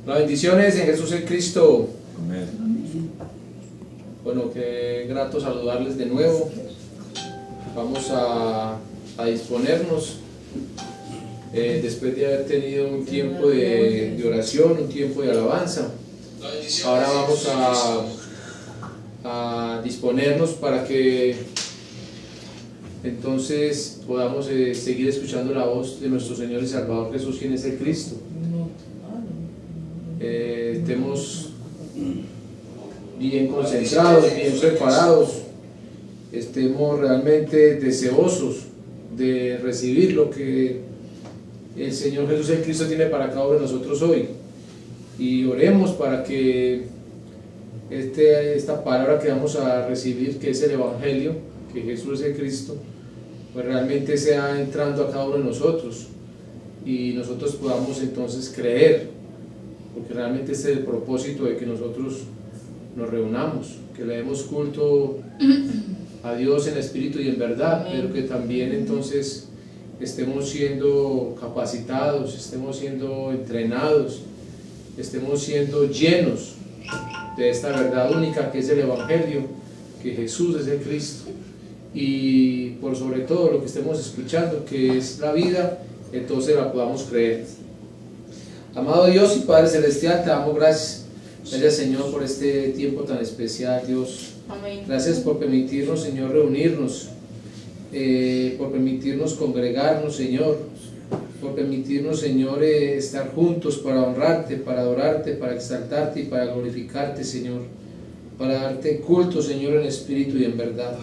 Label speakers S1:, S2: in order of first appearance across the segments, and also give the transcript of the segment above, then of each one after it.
S1: Las bendiciones en Jesús el Cristo.
S2: Amén.
S1: Bueno, qué grato saludarles de nuevo. Vamos a disponernos después de haber tenido un tiempo de oración, un tiempo de alabanza. Ahora vamos a disponernos para que entonces podamos seguir escuchando la voz de nuestro Señor y Salvador Jesús, quien es el Cristo. Estemos bien concentrados, bien preparados, estemos realmente deseosos de recibir lo que el Señor Jesús el Cristo tiene para cada uno de nosotros hoy, y oremos para que esta palabra que vamos a recibir, que es el Evangelio, que Jesús es el Cristo, pues realmente sea entrando a cada uno de nosotros y nosotros podamos entonces creer, porque realmente este es el propósito de que nosotros nos reunamos, que le demos culto a Dios en espíritu y en verdad, pero que también entonces estemos siendo capacitados, estemos siendo entrenados, estemos siendo llenos de esta verdad única que es el Evangelio, que Jesús es el Cristo, y por sobre todo lo que estemos escuchando, que es la vida, entonces la podamos creer. Amado Dios y Padre Celestial, te damos gracias. Gracias, Señor, por este tiempo tan especial, Dios.
S3: Amén.
S1: Gracias por permitirnos, Señor, reunirnos, por permitirnos congregarnos, Señor, por permitirnos, Señor, estar juntos para honrarte, para adorarte, para exaltarte y para glorificarte, Señor, para darte culto, Señor, en espíritu y en verdad.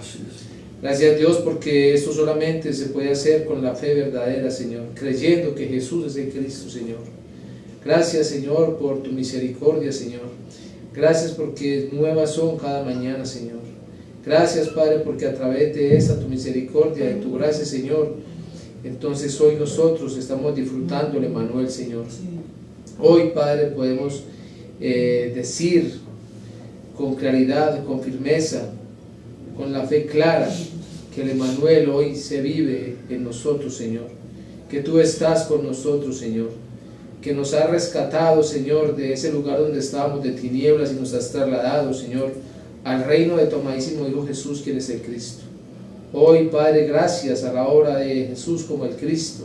S1: Gracias, Dios, porque esto solamente se puede hacer con la fe verdadera, Señor, creyendo que Jesús es el Cristo, Señor. Gracias, Señor, por tu misericordia, Señor. Gracias porque nuevas son cada mañana, Señor. Gracias, Padre, porque a través de esta tu misericordia, de tu gracia, Señor, entonces hoy nosotros estamos disfrutando el Emmanuel, Señor. Hoy, Padre, podemos decir con claridad, con firmeza, con la fe clara, que el Emmanuel hoy se vive en nosotros, Señor. Que tú estás con nosotros, Señor. Que nos has rescatado, Señor, de ese lugar donde estábamos de tinieblas y nos has trasladado, Señor, al reino de tu amadísimo Hijo Jesús, quien es el Cristo. Hoy, Padre, gracias a la obra de Jesús como el Cristo.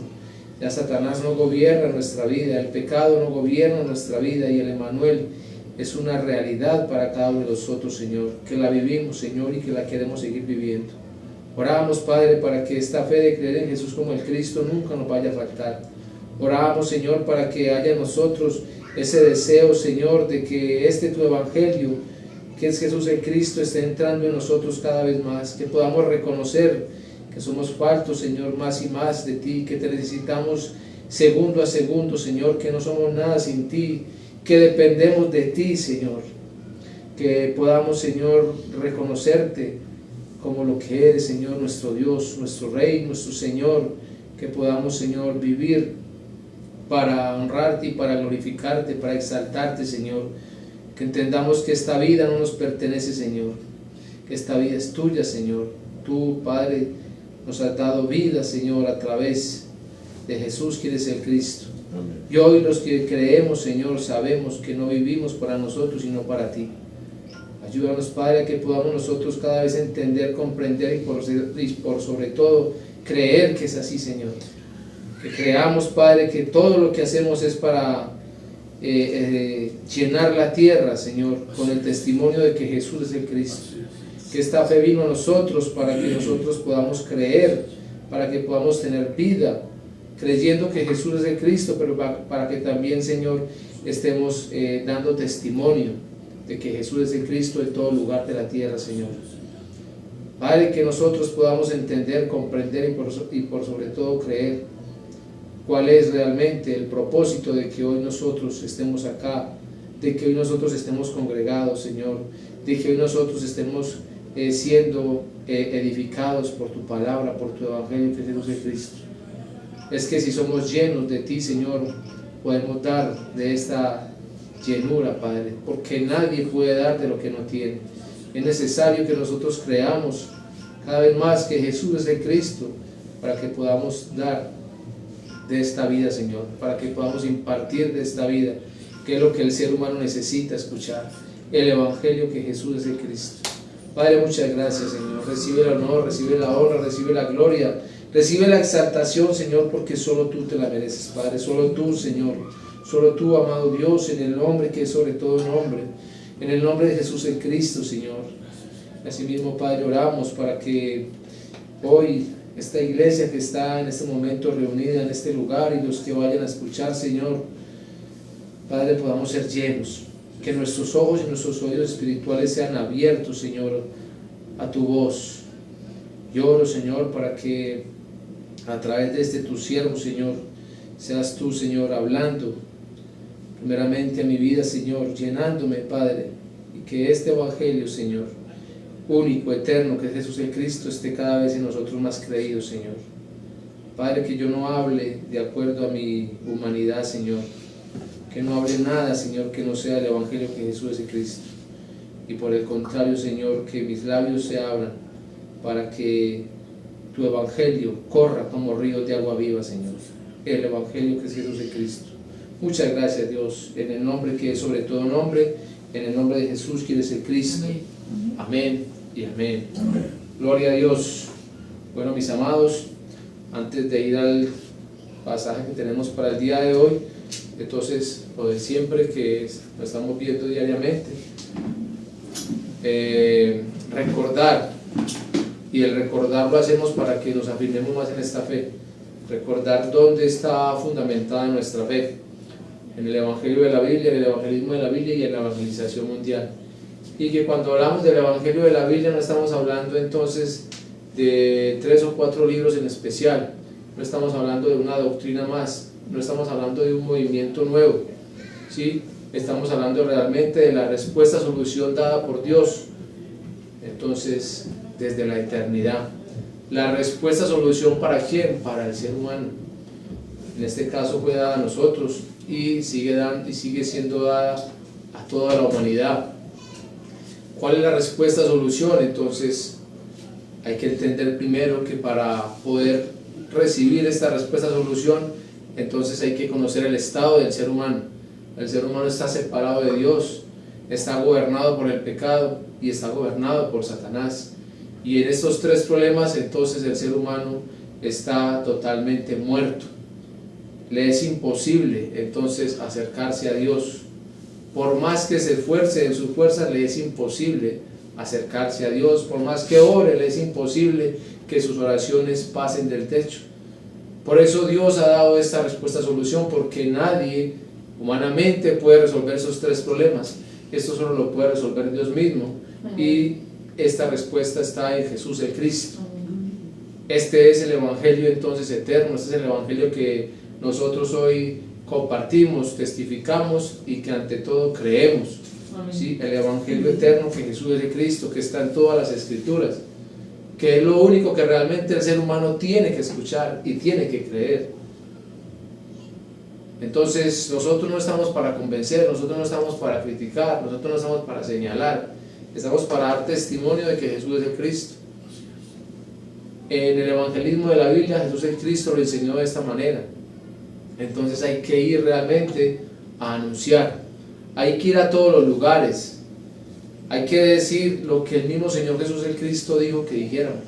S1: Ya Satanás no gobierna nuestra vida, el pecado no gobierna nuestra vida, y el Emmanuel es una realidad para cada uno de nosotros, Señor, que la vivimos, Señor, y que la queremos seguir viviendo. Oramos, Padre, para que esta fe de creer en Jesús como el Cristo nunca nos vaya a faltar. Oramos, Señor, para que haya en nosotros ese deseo, Señor, de que tu Evangelio, que es Jesús el Cristo, esté entrando en nosotros cada vez más, que podamos reconocer que somos faltos, Señor, más y más de ti, que te necesitamos segundo a segundo, Señor, que no somos nada sin ti, que dependemos de ti, Señor, que podamos, Señor, reconocerte como lo que eres, Señor, nuestro Dios, nuestro Rey, nuestro Señor, que podamos, Señor, vivir para honrarte y para glorificarte, para exaltarte, Señor, que entendamos que esta vida no nos pertenece, Señor, que esta vida es tuya, Señor. Tú, Padre, nos has dado vida, Señor, a través de Jesús, quien es el Cristo.
S2: Amén.
S1: Y hoy los que creemos, Señor, sabemos que no vivimos para nosotros, sino para ti. Ayúdanos, Padre, a que podamos nosotros cada vez entender, comprender y por sobre todo creer que es así, Señor. Que creamos, Padre, que todo lo que hacemos es para llenar la tierra, Señor, con el testimonio de que Jesús es el Cristo. Que esta fe vino a nosotros para que nosotros podamos creer, para que podamos tener vida, creyendo que Jesús es el Cristo, pero para que también, Señor, estemos dando testimonio de que Jesús es el Cristo en todo lugar de la tierra, Señor. Padre, que nosotros podamos entender, comprender y por sobre todo creer cuál es realmente el propósito de que hoy nosotros estemos acá, de que hoy nosotros estemos congregados, Señor, de que hoy nosotros estemos siendo edificados por tu palabra, por tu Evangelio, que es Jesús el Cristo. Es que si somos llenos de ti, Señor, podemos dar de esta llenura, Padre, porque nadie puede dar de lo que no tiene. Es necesario que nosotros creamos cada vez más que Jesús es el Cristo, para que podamos dar de esta vida, Señor, para que podamos impartir de esta vida que es lo que el ser humano necesita escuchar, el Evangelio que Jesús es el Cristo. Padre, muchas gracias, Señor. Recibe el honor, recibe la honra, recibe la gloria, recibe la exaltación, Señor, porque solo tú te la mereces, Padre. Solo tú, Señor. Solo tú, amado Dios, en el nombre que es sobre todo nombre. En el nombre de Jesús el Cristo, Señor. Asimismo, Padre, oramos para que hoy esta iglesia que está en este momento reunida en este lugar y los que vayan a escuchar, Señor, Padre, podamos ser llenos. Que nuestros ojos y nuestros oídos espirituales sean abiertos, Señor, a tu voz. Yo oro, Señor, para que a través de este tu siervo, Señor, seas tú, Señor, hablando primeramente a mi vida, Señor, llenándome, Padre, y que este Evangelio, Señor, único, eterno, que es Jesús el Cristo, esté cada vez en nosotros más creído, Señor. Padre, que yo no hable de acuerdo a mi humanidad, Señor, que no hable nada, Señor, que no sea el Evangelio que Jesús es el Cristo. Y por el contrario, Señor, que mis labios se abran para que tu Evangelio corra como ríos de agua viva, Señor. El Evangelio que es Jesús el Cristo. Muchas gracias, Dios, en el nombre que es sobre todo nombre, en el nombre de Jesús, que eres el Cristo. Amén y amén. Gloria a Dios. Bueno, mis amados, antes de ir al pasaje que tenemos para el día de hoy, entonces, lo de siempre que lo estamos viendo diariamente, recordar, y el recordar lo hacemos para que nos afirmemos más en esta fe, recordar dónde está fundamentada nuestra fe, en el Evangelio de la Biblia, en el evangelismo de la Biblia y en la evangelización mundial. Y que cuando hablamos del Evangelio de la Biblia no estamos hablando entonces de 3 o 4 libros en especial, no estamos hablando de una doctrina más, no estamos hablando de un movimiento nuevo, ¿sí? Estamos hablando realmente de la respuesta, solución dada por Dios, entonces desde la eternidad. La respuesta, solución, ¿para quién? Para el ser humano. En este caso fue dada a nosotros y sigue siendo dada a toda la humanidad. ¿Cuál es la respuesta, solución? Entonces hay que entender primero que para poder recibir esta respuesta, solución, entonces hay que conocer el estado del ser humano. El ser humano está separado de Dios, está gobernado por el pecado y está gobernado por Satanás. Y en estos 3 problemas entonces el ser humano está totalmente muerto. Le es imposible entonces acercarse a Dios. Por más que se esfuerce en sus fuerzas, le es imposible acercarse a Dios. Por más que ore, le es imposible que sus oraciones pasen del techo. Por eso Dios ha dado esta respuesta, solución, porque nadie humanamente puede resolver esos 3 problemas. Esto solo lo puede resolver Dios mismo. Y esta respuesta está en Jesús el Cristo. Este es el Evangelio entonces eterno, este es el Evangelio que nosotros hoy compartimos, testificamos y que ante todo creemos. ¿Sí? El Evangelio eterno que Jesús es el Cristo, que está en todas las Escrituras, que es lo único que realmente el ser humano tiene que escuchar y tiene que creer. Entonces nosotros no estamos para convencer, nosotros no estamos para criticar, nosotros no estamos para señalar, estamos para dar testimonio de que Jesús es el Cristo. En el evangelismo de la Biblia Jesús el Cristo lo enseñó de esta manera. Entonces hay que ir realmente a anunciar, hay que ir a todos los lugares, hay que decir lo que el mismo Señor Jesús el Cristo dijo que dijéramos,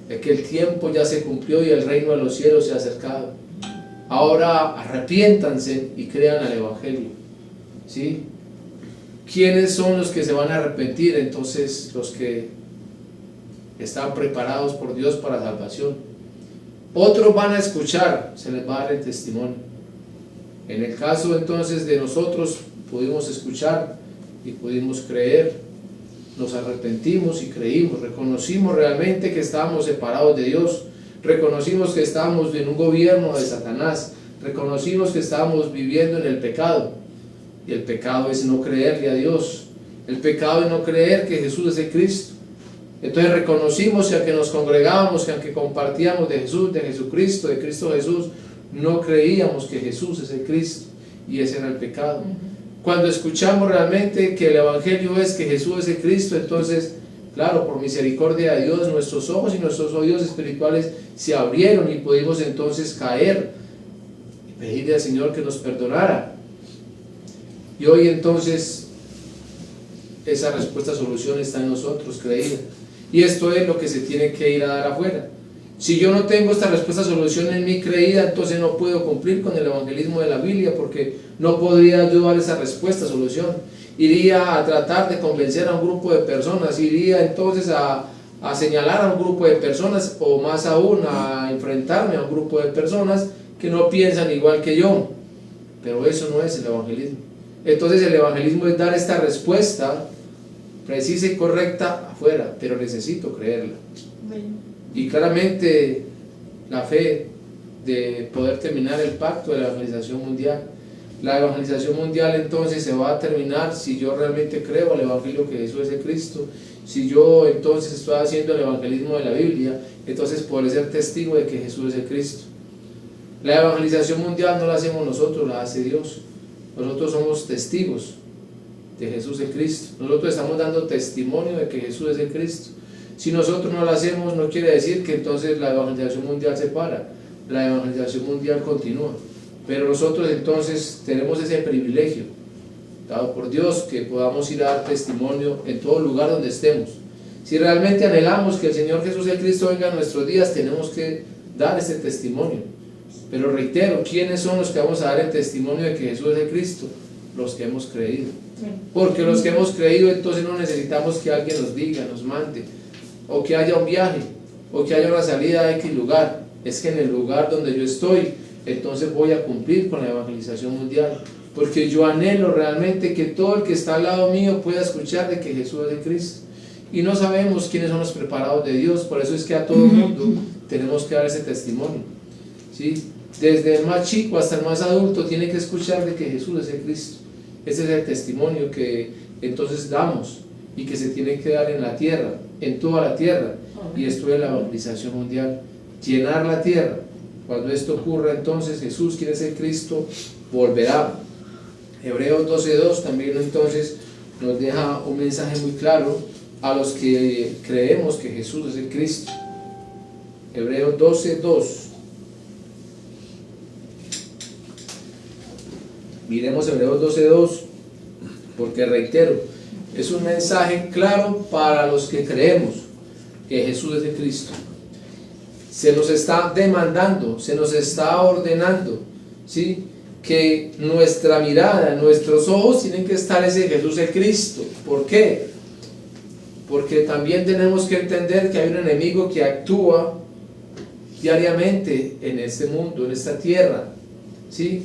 S1: de que el tiempo ya se cumplió y el reino de los cielos se ha acercado. Ahora arrepiéntanse y crean al Evangelio. ¿Sí? ¿Quiénes son los que se van a arrepentir? Entonces los que están preparados por Dios para salvación. Otros van a escuchar, se les va a dar el testimonio. En el caso entonces de nosotros, pudimos escuchar y pudimos creer, nos arrepentimos y creímos, reconocimos realmente que estábamos separados de Dios, reconocimos que estábamos en un gobierno de Satanás, reconocimos que estábamos viviendo en el pecado, y el pecado es no creerle a Dios, el pecado es no creer que Jesús es el Cristo. Entonces reconocimos que aunque nos congregábamos, que aunque compartíamos de Jesús, de Jesucristo, de Cristo Jesús, no creíamos que Jesús es el Cristo, y ese era el pecado. Cuando escuchamos realmente que el Evangelio es que Jesús es el Cristo, entonces, claro, por misericordia de Dios, nuestros ojos y nuestros oídos espirituales se abrieron y pudimos entonces caer y pedirle al Señor que nos perdonara. Y hoy entonces esa respuesta solución está en nosotros, creída. Y esto es lo que se tiene que ir a dar afuera. Si yo no tengo esta respuesta solución en mí creída, entonces no puedo cumplir con el evangelismo de la Biblia, porque no podría yo dar esa respuesta solución. Iría a tratar de convencer a un grupo de personas, iría entonces a señalar a un grupo de personas, o más aún a enfrentarme a un grupo de personas que no piensan igual que yo. Pero eso no es el evangelismo. Entonces el evangelismo es dar esta respuesta precisa y correcta afuera, pero necesito creerla. Y claramente la fe de poder terminar el pacto de la evangelización mundial. La evangelización mundial entonces se va a terminar si yo realmente creo el evangelio que Jesús es el Cristo. Si yo entonces estoy haciendo el evangelismo de la Biblia, entonces podré ser testigo de que Jesús es el Cristo. La evangelización mundial no la hacemos nosotros, la hace Dios. Nosotros somos testigos de Jesús el Cristo. Nosotros estamos dando testimonio de que Jesús es el Cristo. Si nosotros no lo hacemos, no quiere decir que entonces la evangelización mundial se para. La evangelización mundial continúa. Pero nosotros entonces tenemos ese privilegio dado por Dios, que podamos ir a dar testimonio en todo lugar donde estemos. Si realmente anhelamos que el Señor Jesús el Cristo venga en nuestros días, tenemos que dar ese testimonio. Pero reitero, ¿quiénes son los que vamos a dar el testimonio de que Jesús es el Cristo? Los que hemos creído. Porque los que hemos creído, entonces no necesitamos que alguien nos diga, nos mande, o que haya un viaje, o que haya una salida a X lugar. Es que en el lugar donde yo estoy, entonces voy a cumplir con la evangelización mundial, porque yo anhelo realmente que todo el que está al lado mío pueda escuchar de que Jesús es el Cristo. Y no sabemos quiénes son los preparados de Dios, por eso es que a todo el mundo tenemos que dar ese testimonio, ¿sí? Desde el más chico hasta el más adulto tiene que escuchar de que Jesús es el Cristo. Ese es el testimonio que entonces damos y que se tiene que dar en la tierra, en toda la tierra. Y esto es la evangelización mundial, llenar la tierra. Cuando esto ocurra, entonces Jesús, quien es el Cristo, volverá. Hebreos 12:2 también entonces nos deja un mensaje muy claro a los que creemos que Jesús es el Cristo. Hebreos 12:2. Miremos Hebreos 12:2, porque reitero, es un mensaje claro para los que creemos que Jesús es el Cristo. Se nos está demandando, se nos está ordenando, ¿sí?, que nuestra mirada, nuestros ojos tienen que estar en Jesús el Cristo. ¿Por qué? Porque también tenemos que entender que hay un enemigo que actúa diariamente en este mundo, en esta tierra, ¿sí?,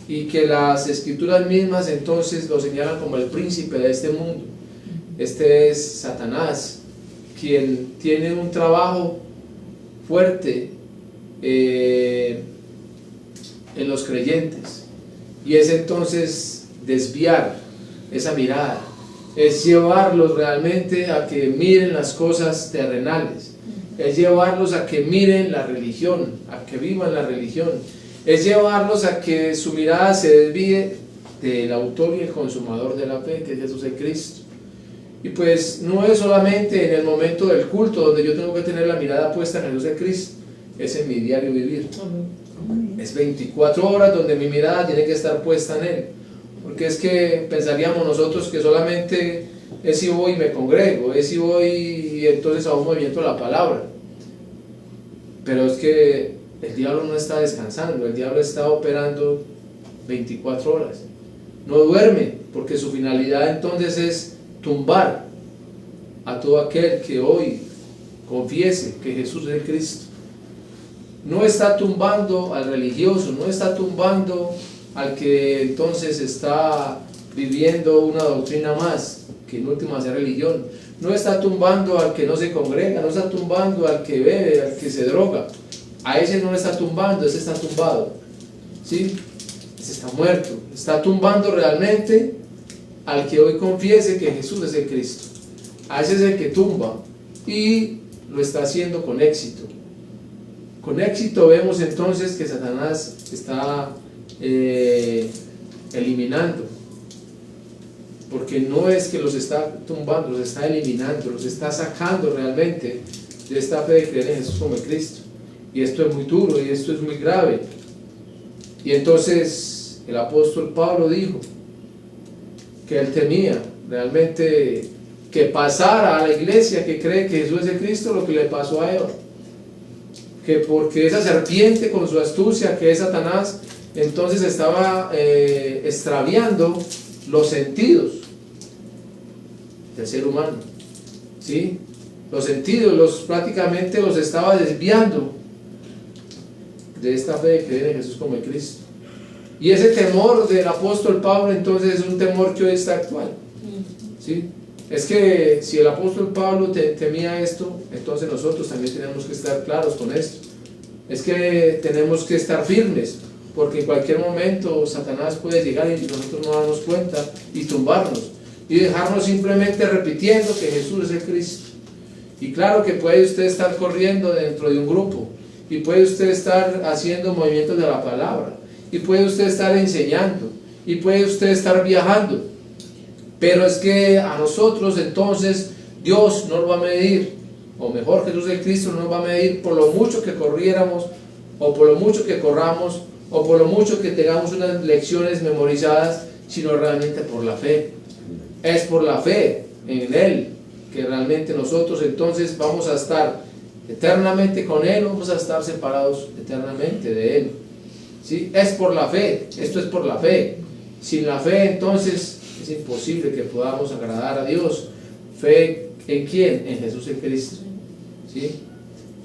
S1: y que las escrituras mismas entonces lo señalan como el príncipe de este mundo. Este es Satanás, quien tiene un trabajo fuerte en los creyentes, y es entonces desviar esa mirada, es llevarlos realmente a que miren las cosas terrenales, es llevarlos a que miren la religión, a que vivan la religión, es llevarlos a que su mirada se desvíe del autor y el consumador de la fe, que es Jesús el Cristo. Y pues no es solamente en el momento del culto donde yo tengo que tener la mirada puesta en Jesús el Cristo, es en mi diario vivir. Es 24 horas donde mi mirada tiene que estar puesta en Él. Porque es que pensaríamos nosotros que solamente es si voy y me congrego, es si voy y entonces hago un movimiento de la palabra. Pero es que el diablo no está descansando, el diablo está operando 24 horas. No duerme, porque su finalidad entonces es tumbar a todo aquel que hoy confiese que Jesús es el Cristo. No está tumbando al religioso, no está tumbando al que entonces está viviendo una doctrina más, que en última es religión. No está tumbando al que no se congrega, no está tumbando al que bebe, al que se droga. A ese no le está tumbando, ese está tumbado, ¿sí? Ese está muerto. Está tumbando realmente al que hoy confiese que Jesús es el Cristo. A ese es el que tumba, y lo está haciendo con éxito. Con éxito vemos entonces que Satanás está eliminando, porque no es que los está tumbando, los está eliminando, los está sacando realmente de esta fe de creer en Jesús como el Cristo. Y esto es muy duro, y esto es muy grave. Y entonces el apóstol Pablo dijo que él temía, realmente que pasara a la iglesia que cree que Jesús es el Cristo lo que le pasó a Eva, que porque esa serpiente con su astucia, que es Satanás, entonces estaba extraviando los sentidos del ser humano, ¿sí? Los sentidos prácticamente los estaba desviando de esta fe de creer en Jesús como el Cristo. Y ese temor del apóstol Pablo entonces es un temor que hoy está actual, ¿sí? Es que si el apóstol Pablo temía esto, entonces nosotros también tenemos que estar claros con esto. Es que tenemos que estar firmes, porque en cualquier momento Satanás puede llegar y nosotros no darnos cuenta y tumbarnos y dejarnos simplemente repitiendo que Jesús es el Cristo. Y claro que puede usted estar corriendo dentro de un grupo, y puede usted estar haciendo movimientos de la palabra, y puede usted estar enseñando, y puede usted estar viajando, pero es que a nosotros entonces Dios nos va a medir, o mejor, Jesús el Cristo nos va a medir por lo mucho que corriéramos, o por lo mucho que corramos, o por lo mucho que tengamos unas lecciones memorizadas, sino realmente por la fe. Es por la fe en Él que realmente nosotros entonces vamos a estar eternamente con Él, vamos a estar separados eternamente de Él, ¿sí? Es por la fe, esto es por la fe. Sin la fe entonces es imposible que podamos agradar a Dios. ¿Fe en quién? En Jesús el Cristo, ¿sí?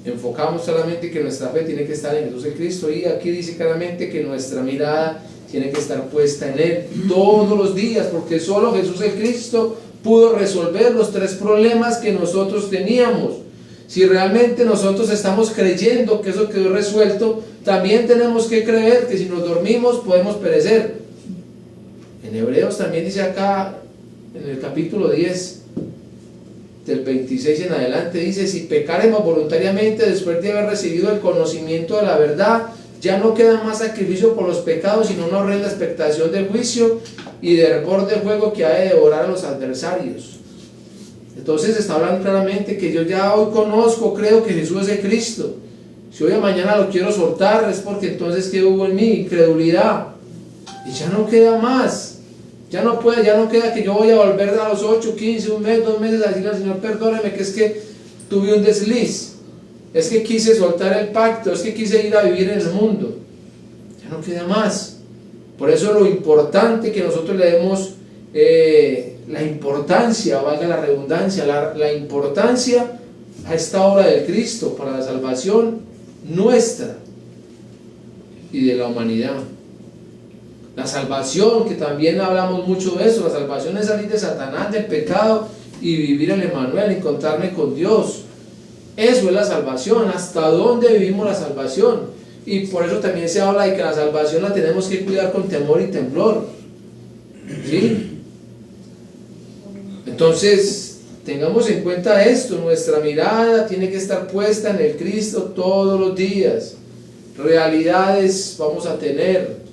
S1: Enfocamos solamente que nuestra fe tiene que estar en Jesús el Cristo, y aquí dice claramente que nuestra mirada tiene que estar puesta en Él todos los días, porque solo Jesús el Cristo pudo resolver los 3 problemas que nosotros teníamos. Si realmente nosotros estamos creyendo que eso quedó resuelto, también tenemos que creer que si nos dormimos podemos perecer. En Hebreos también dice acá, en el capítulo 10, del 26 en adelante, dice: si pecaremos voluntariamente después de haber recibido el conocimiento de la verdad, ya no queda más sacrificio por los pecados, sino una horrenda expectación del juicio y de hervor de fuego que ha de devorar a los adversarios. Entonces está hablando claramente que yo ya hoy conozco, creo que Jesús es el Cristo. Si hoy a mañana lo quiero soltar, es porque entonces ¿qué hubo en mí? Incredulidad. Y ya no queda más. Ya no queda que yo voy a volver a los 8, 15, un mes, 2 meses a decirle al Señor: perdóneme, que es que tuve un desliz, es que quise soltar el pacto, es que quise ir a vivir en el mundo. Ya no queda más. Por eso lo importante que nosotros le demos la importancia, valga la redundancia, la importancia a esta obra del Cristo para la salvación nuestra y de la humanidad. La salvación, que también hablamos mucho de eso, la salvación es salir de Satanás, del pecado, y vivir en Emmanuel, encontrarme con Dios. Eso es la salvación. ¿Hasta dónde vivimos la salvación? Y por eso también se habla de que la salvación la tenemos que cuidar con temor y temblor, ¿sí? Entonces, tengamos en cuenta esto: nuestra mirada tiene que estar puesta en el Cristo todos los días. Realidades vamos a tener.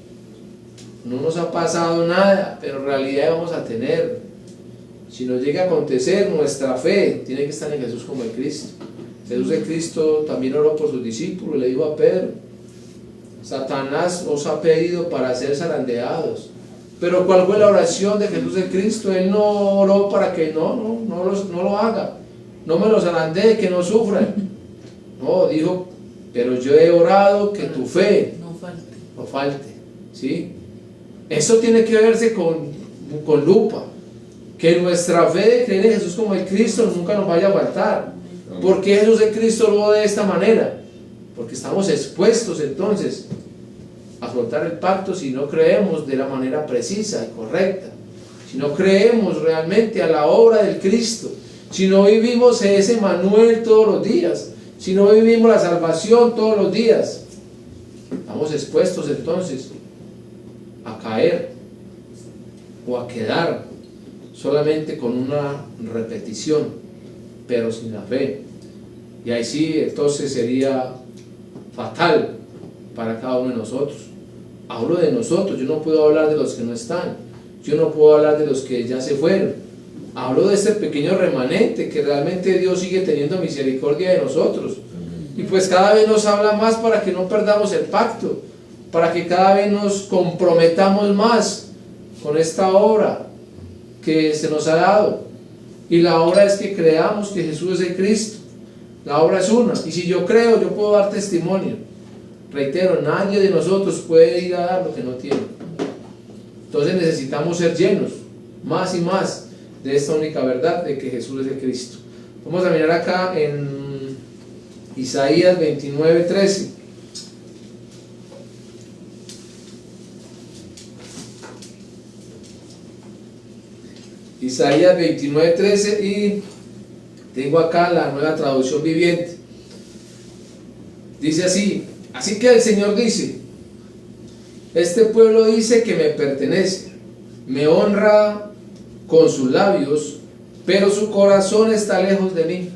S1: No nos ha pasado nada, pero realidad vamos a tener. Si nos llega a acontecer, nuestra fe tiene que estar en Jesús como el Cristo. Jesús el Cristo también oró por sus discípulos, le dijo a Pedro: Satanás os ha pedido para ser zarandeados. Pero ¿cuál fue la oración de Jesús el Cristo? Él no oró para que no lo haga, no me lo zarandee, que no sufran. No, dijo: pero yo he orado que tu fe no falte, ¿sí? Eso tiene que verse con lupa, que nuestra fe de creer en Jesús como el Cristo nunca nos vaya a faltar. ¿Por qué Jesús el Cristo lo de esta manera? Porque estamos expuestos entonces a soltar el pacto si no creemos de la manera precisa y correcta, si no creemos realmente a la obra del Cristo, si no vivimos ese Emmanuel todos los días, si no vivimos la salvación todos los días, estamos expuestos entonces a caer o a quedar solamente con una repetición, pero sin la fe. Y ahí sí, entonces sería fatal para cada uno de nosotros. Hablo de nosotros, yo no puedo hablar de los que no están, yo no puedo hablar de los que ya se fueron. Hablo de este pequeño remanente que realmente Dios sigue teniendo misericordia de nosotros. Y pues cada vez nos habla más para que no perdamos el pacto, para que cada vez nos comprometamos más con esta obra, que se nos ha dado. Y la obra es que creamos que Jesús es el Cristo. La obra es una. Y si yo creo, yo puedo dar testimonio. Reitero, nadie de nosotros puede ir a dar lo que no tiene. Entonces necesitamos ser llenos, más y más, de esta única verdad de que Jesús es el Cristo. Vamos a mirar acá en Isaías 29:13. Isaías 29:13, y tengo acá la Nueva Traducción Viviente. Dice así: así que el Señor dice, este pueblo dice que me pertenece, me honra con sus labios, pero su corazón está lejos de mí.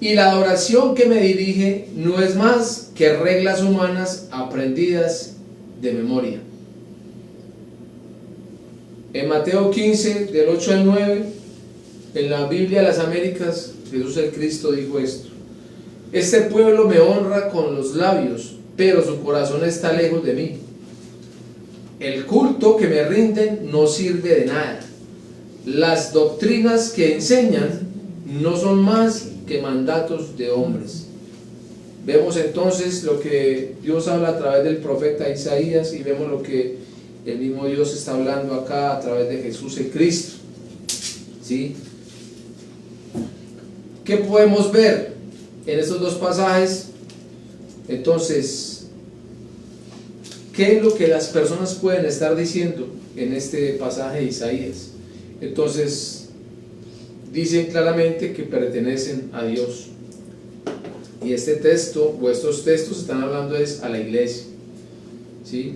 S1: Y la adoración que me dirige no es más que reglas humanas aprendidas de memoria. En Mateo 15, del 8 al 9, en la Biblia de las Américas, Jesús el Cristo dijo esto: este pueblo me honra con los labios, pero su corazón está lejos de mí. El culto que me rinden no sirve de nada. Las doctrinas que enseñan no son más que mandatos de hombres. Vemos entonces lo que Dios habla a través del profeta Isaías, y vemos lo que el mismo Dios está hablando acá a través de Jesús el Cristo. ¿Sí? ¿Qué podemos ver en estos dos pasajes? Entonces, ¿qué es lo que las personas pueden estar diciendo en este pasaje de Isaías? Entonces, dicen claramente que pertenecen a Dios. Y este texto, o estos textos, están hablando es a la iglesia, ¿sí?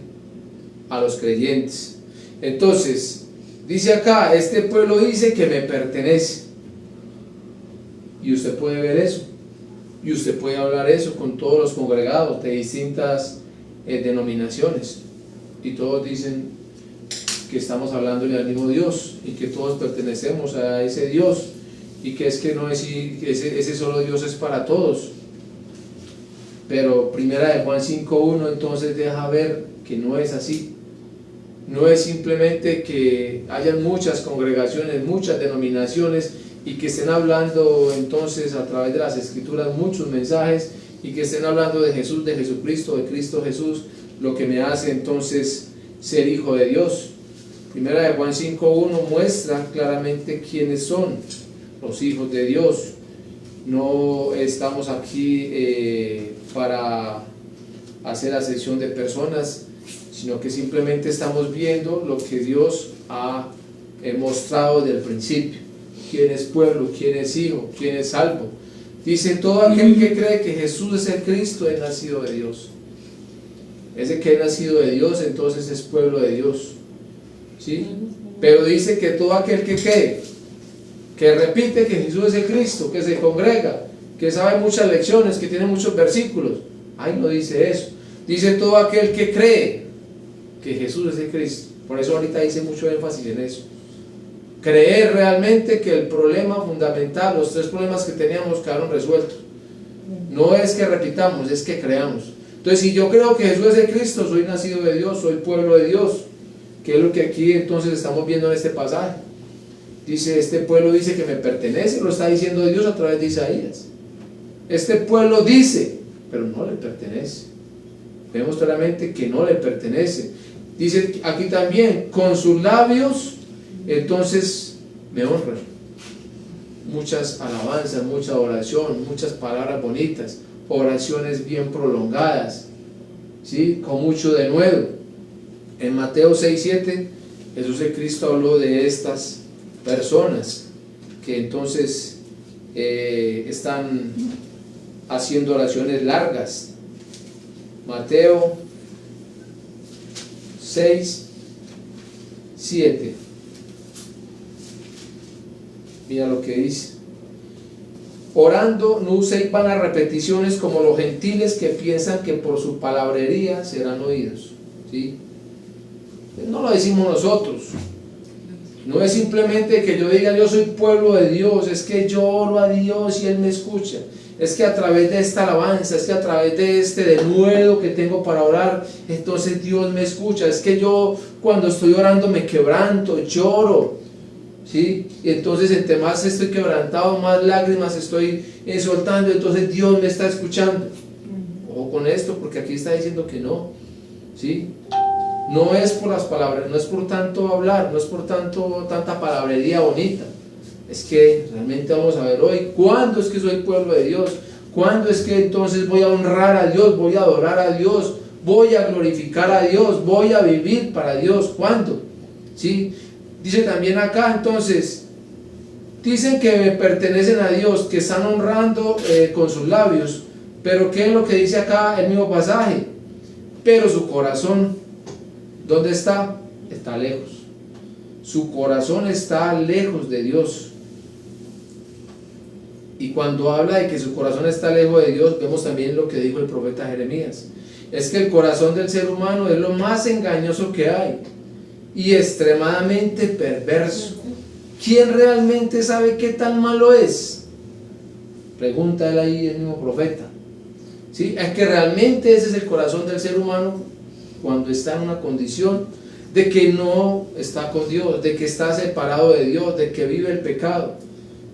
S1: A los creyentes. Entonces, dice acá, este pueblo dice que me pertenece. Y usted puede ver eso. Y usted puede hablar eso con todos los congregados de distintas denominaciones. Y todos dicen que estamos hablándole al mismo Dios, y que todos pertenecemos a ese Dios, y que es que no es ese solo Dios es para todos. Pero primera de Juan 5:1 entonces deja ver que no es así. No es simplemente que hayan muchas congregaciones, muchas denominaciones, y que estén hablando entonces a través de las Escrituras muchos mensajes, y que estén hablando de Jesús, de Jesucristo, de Cristo Jesús, lo que me hace entonces ser hijo de Dios. Primera de Juan 5:1 muestra claramente quiénes son los hijos de Dios. No estamos aquí para hacer acepción de personas, sino que simplemente estamos viendo lo que Dios ha mostrado desde el principio: quién es pueblo, quién es hijo, quién es salvo. Dice: todo aquel que cree que Jesús es el Cristo es nacido de Dios. Ese que es nacido de Dios entonces es pueblo de Dios, ¿sí? Pero dice que todo aquel que cree, que repite que Jesús es el Cristo, que se congrega, que sabe muchas lecciones, que tiene muchos versículos, ahí no dice eso. Dice todo aquel que cree que Jesús es el Cristo. Por eso ahorita hice mucho énfasis en eso. Creer realmente que el problema fundamental, los tres problemas que teníamos quedaron resueltos. No es que repitamos, es que creamos. Entonces, si yo creo que Jesús es el Cristo, soy nacido de Dios, soy pueblo de Dios, que es lo que aquí entonces estamos viendo en este pasaje. Dice: este pueblo dice que me pertenece, lo está diciendo Dios a través de Isaías. Este pueblo dice, pero no le pertenece. Vemos claramente que no le pertenece. Dice aquí también: con sus labios entonces me honran. Muchas alabanzas, mucha oración, muchas palabras bonitas, oraciones bien prolongadas, ¿sí? Con mucho denuedo. En Mateo 6:7 Jesús el Cristo habló de estas personas que entonces están haciendo oraciones largas. Mateo 6:7. Mira lo que dice: orando no uséis vanas repeticiones como los gentiles, que piensan que por su palabrería serán oídos, ¿sí? No lo decimos nosotros. No es simplemente que yo diga yo soy pueblo de Dios, es que yo oro a Dios y Él me escucha. Es que a través de esta alabanza, es que a través de este denuedo que tengo para orar, entonces Dios me escucha. Es que yo cuando estoy orando me quebranto, lloro. ¿sí? Y entonces entre más estoy quebrantado, más lágrimas estoy soltando, entonces Dios me está escuchando. Ojo con esto, porque aquí está diciendo que no, ¿sí? No es por las palabras, no es por tanto hablar, no es por tanta palabrería bonita. Es que realmente vamos a ver hoy cuándo es que soy pueblo de Dios, cuándo es que entonces voy a honrar a Dios, voy a adorar a Dios, voy a glorificar a Dios, voy a vivir para Dios. ¿Cuándo? ¿Sí? Dice también acá, entonces, dicen que me pertenecen a Dios, que están honrando con sus labios, pero ¿qué es lo que dice acá el mismo pasaje? Pero su corazón, ¿dónde está? Está lejos. Su corazón está lejos de Dios. Y cuando habla de que su corazón está lejos de Dios, vemos también lo que dijo el profeta Jeremías. Es que el corazón del ser humano es lo más engañoso que hay y extremadamente perverso. ¿Quién realmente sabe qué tan malo es? Pregunta él ahí, el mismo profeta. ¿Sí? Es que realmente ese es el corazón del ser humano cuando está en una condición de que no está con Dios, de que está separado de Dios, de que vive el pecado,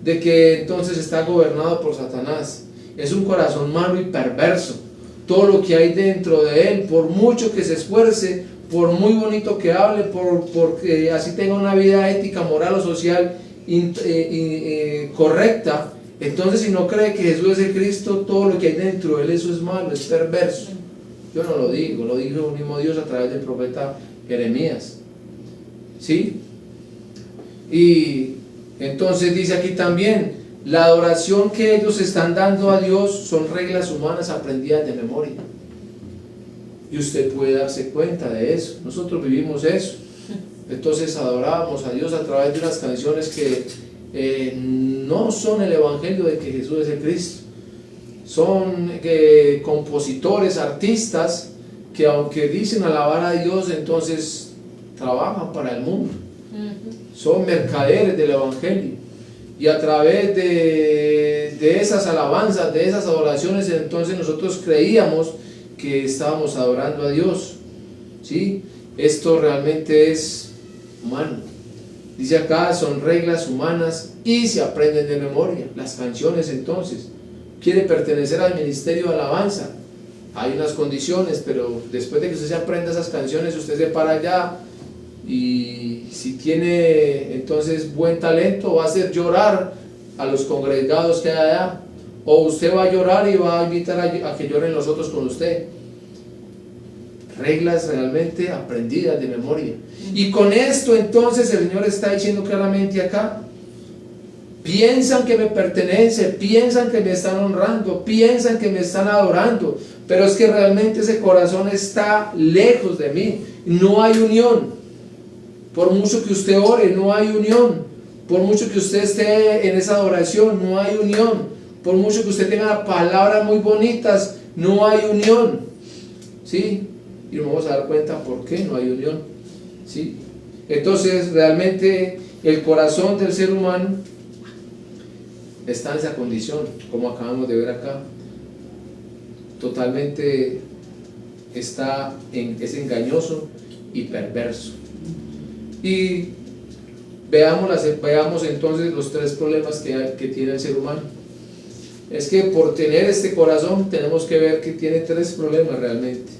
S1: de que entonces está gobernado por Satanás. Es un corazón malo y perverso. Todo lo que hay dentro de él, por mucho que se esfuerce, por muy bonito que hable, porque así tenga una vida ética, moral o social correcta, entonces si no cree que Jesús es el Cristo, todo lo que hay dentro de él, eso es malo, es perverso. Yo no lo digo, lo dijo el mismo Dios a través del profeta Jeremías. ¿Sí? Y entonces dice aquí también, la adoración que ellos están dando a Dios son reglas humanas aprendidas de memoria. Y usted puede darse cuenta de eso. Nosotros vivimos eso. Entonces adorábamos a Dios a través de unas canciones que no son el evangelio de que Jesús es el Cristo. Son compositores, artistas que aunque dicen alabar a Dios, entonces trabajan para el mundo. Son mercaderes del evangelio. Y a través de esas alabanzas, de esas adoraciones, entonces nosotros creíamos que estábamos adorando a Dios. ¿Sí? Esto realmente es humano. Dice acá, son reglas humanas y se aprenden de memoria. Las canciones entonces, quiere pertenecer al ministerio de alabanza, hay unas condiciones, pero después de que usted se aprenda esas canciones, usted se para allá y si tiene entonces buen talento, va a hacer llorar a los congregados que hay allá, o usted va a llorar y va a invitar a que lloren los otros con usted. Reglas realmente aprendidas de memoria. Y con esto entonces el Señor está diciendo claramente acá, piensan que me pertenece, piensan que me están honrando, piensan que me están adorando, pero es que realmente ese corazón está lejos de mí, no hay unión. Por mucho que usted ore, no hay unión. Por mucho que usted esté en esa adoración, no hay unión. Por mucho que usted tenga palabras muy bonitas, no hay unión. ¿Sí? Y nos vamos a dar cuenta por qué no hay unión. ¿Sí? Entonces realmente el corazón del ser humano está en esa condición, como acabamos de ver acá. Totalmente es engañoso y perverso. Y veamos entonces los tres problemas que tiene el ser humano. Es que por tener este corazón tenemos que ver que tiene tres problemas realmente.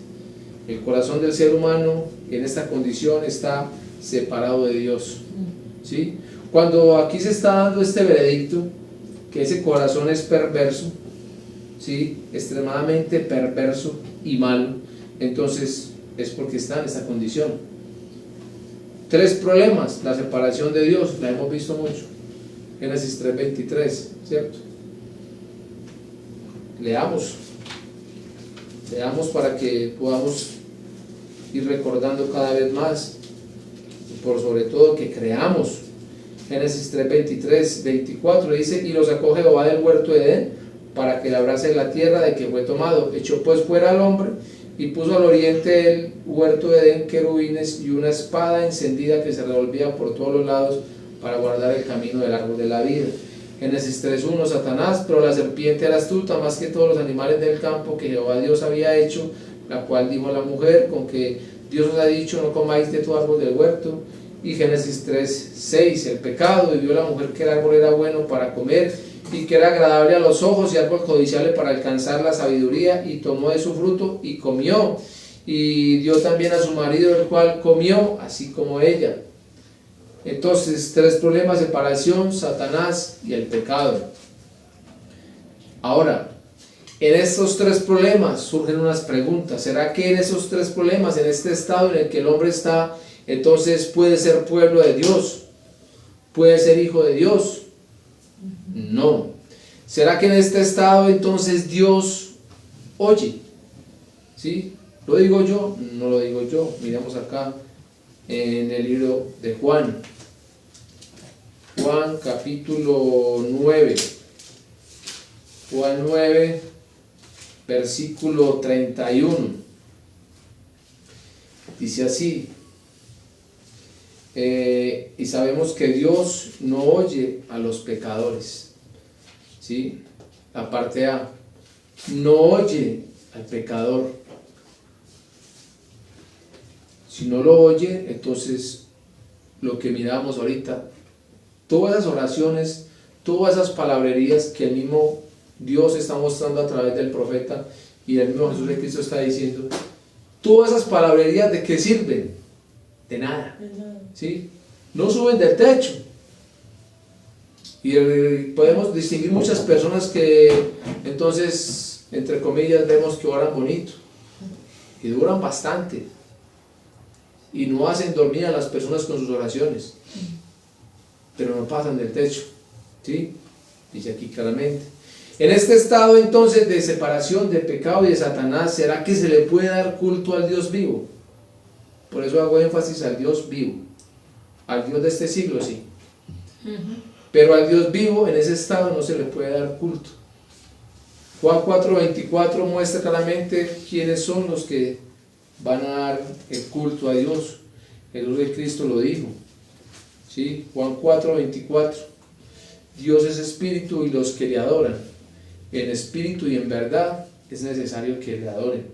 S1: El corazón del ser humano en esta condición está separado de Dios. ¿Sí? Cuando aquí se está dando este veredicto, que ese corazón es perverso, ¿sí? Extremadamente perverso y malo, entonces es porque está en esta condición. Tres problemas: la separación de Dios, la hemos visto mucho, Génesis 3:23, ¿cierto? Leamos para que podamos ir recordando cada vez más, y por sobre todo que creamos. Génesis 3:23, 24 dice: y lo sacó Jehová del huerto de Edén para que labrase la tierra de que fue tomado. Echó pues fuera al hombre y puso al oriente del huerto de Edén querubines y una espada encendida que se revolvía por todos los lados para guardar el camino del árbol de la vida. Génesis 3:1, Satanás, pero la serpiente era astuta más que todos los animales del campo que Jehová Dios había hecho, la cual dijo a la mujer: con que Dios os ha dicho, no comáis de todo árbol del huerto. Y Génesis 3:6, el pecado, y vio la mujer que el árbol era bueno para comer y que era agradable a los ojos y árbol codiciable para alcanzar la sabiduría, y tomó de su fruto y comió, y dio también a su marido, el cual comió, así como ella. Entonces, 3 problemas: separación, Satanás y el pecado. Ahora, en estos 3 problemas surgen unas preguntas. ¿Será que en esos 3 problemas, en este estado en el que el hombre está, entonces puede ser pueblo de Dios? ¿Puede ser hijo de Dios? No. ¿Será que en este estado entonces Dios oye? ¿Sí? ¿Lo digo yo? No lo digo yo. Miramos acá en el libro de Juan. Juan capítulo 9. Juan 9, versículo 31. Dice así: y sabemos que Dios no oye a los pecadores. ¿Sí? La parte A: no oye al pecador. Si no lo oye, entonces lo que miramos ahorita, todas esas oraciones, todas esas palabrerías que el mismo Dios está mostrando a través del profeta y el mismo Jesús de Cristo está diciendo, todas esas palabrerías, ¿de qué sirven? De nada. ¿Sí? No suben del techo. Y podemos distinguir muchas personas que entonces, entre comillas, vemos que oran bonito y duran bastante y no hacen dormir a las personas con sus oraciones, pero no pasan del techo. ¿Sí? Dice aquí claramente. En este estado entonces de separación, de pecado y de Satanás, ¿será que se le puede dar culto al Dios vivo? Por eso hago énfasis al Dios vivo. Al Dios de este siglo sí, pero al Dios vivo en ese estado no se le puede dar culto. Juan 4:24 muestra claramente quiénes son los que van a dar el culto a Dios. Jesús de Cristo lo dijo. ¿Sí? Juan 4:24: Dios es espíritu y los que le adoran, en espíritu y en verdad, es necesario que le adoren.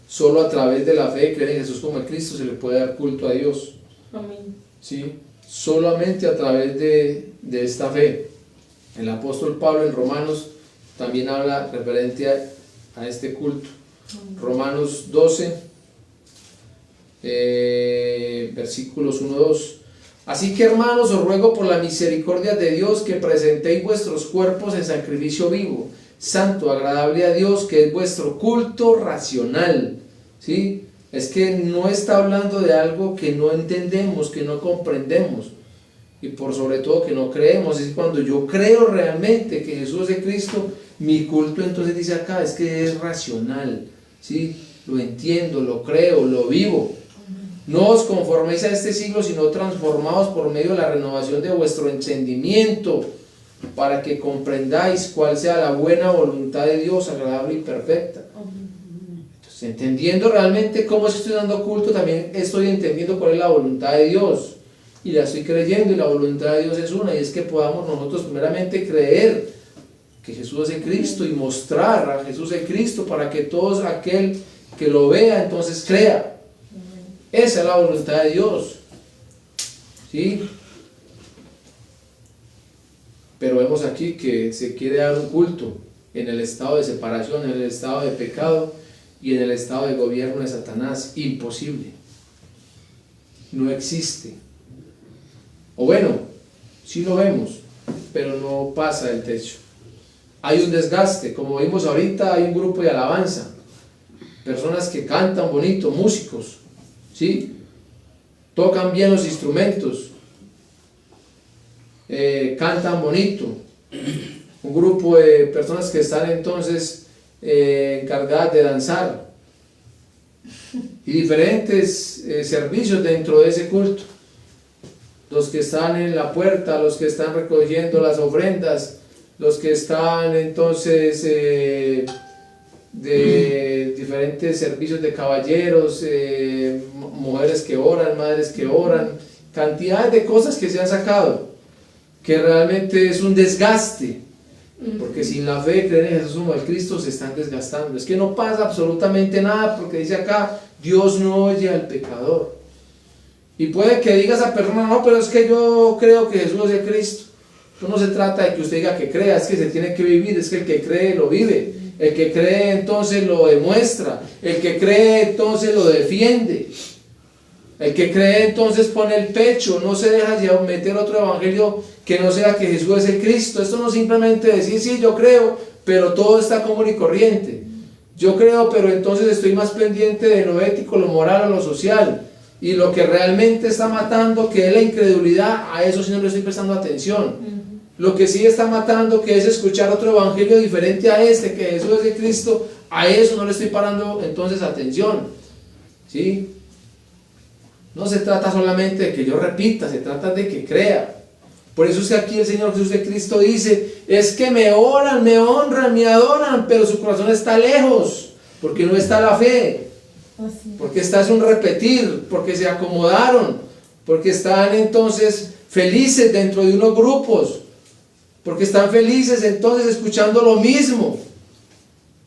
S1: Solo a través de la fe y creer en Jesús como el Cristo se le puede dar culto a Dios.
S2: Amén.
S1: ¿Sí? Solamente a través de esta fe. El apóstol Pablo en Romanos también habla referente a este culto. Romanos 12, versículos 1-2. Así que, hermanos, os ruego por la misericordia de Dios que presentéis vuestros cuerpos en sacrificio vivo, santo, agradable a Dios, que es vuestro culto racional. ¿Sí? Es que no está hablando de algo que no entendemos, que no comprendemos y por sobre todo que no creemos. Es cuando yo creo realmente que Jesús es Cristo, mi culto entonces dice acá, es que es racional. ¿Sí? Lo entiendo, lo creo, lo vivo. No os conforméis a este siglo, sino transformaos por medio de la renovación de vuestro entendimiento, para que comprendáis cuál sea la buena voluntad de Dios, agradable y perfecta. Entonces, entendiendo realmente cómo estoy dando culto, también estoy entendiendo cuál es la voluntad de Dios, y la estoy creyendo, y la voluntad de Dios es una, y es que podamos nosotros primeramente creer que Jesús es el Cristo y mostrar a Jesús el Cristo para que todo aquel que lo vea entonces crea. Esa es la voluntad de Dios. ¿Sí? Pero vemos aquí que se quiere dar un culto en el estado de separación, en el estado de pecado y en el estado de gobierno de Satanás. Imposible. No existe. O bueno, sí lo vemos, pero no pasa del techo. Hay un desgaste, como vimos ahorita, hay un grupo de alabanza, personas que cantan bonito, músicos, ¿sí? Tocan bien los instrumentos, cantan bonito, un grupo de personas que están entonces encargadas de danzar y diferentes servicios dentro de ese culto, los que están en la puerta, los que están recogiendo las ofrendas, los que están entonces de diferentes servicios de caballeros, mujeres que oran, madres que oran, cantidades de cosas que se han sacado, que realmente es un desgaste, porque sin la fe, creer en Jesús como el Cristo, se están desgastando. Es que no pasa absolutamente nada, porque dice acá, Dios no oye al pecador. Y puede que diga esa persona, no, pero es que yo creo que Jesús es el Cristo. Esto no se trata de que usted diga que crea, es que se tiene que vivir, es que el que cree lo vive. El que cree entonces lo demuestra, el que cree entonces lo defiende. El que cree entonces pone el pecho, no se deja meter otro evangelio que no sea que Jesús es el Cristo. Esto no simplemente decir, sí, yo creo, pero todo está común y corriente. Yo creo, pero entonces estoy más pendiente de lo ético, lo moral o lo social. Y lo que realmente está matando, que es la incredulidad, a eso sí no le estoy prestando atención. Lo que sí está matando, que es escuchar otro evangelio diferente a este, que Jesús es el Cristo, a eso no le estoy parando entonces atención. ¿Sí? No se trata solamente de que yo repita, se trata de que crea. Por eso es que aquí el Señor Jesús de Cristo dice, es que me oran, me honran, me adoran, pero su corazón está lejos, porque no está la fe, porque está es un repetir, porque se acomodaron, porque están entonces felices dentro de unos grupos, porque están felices entonces escuchando lo mismo,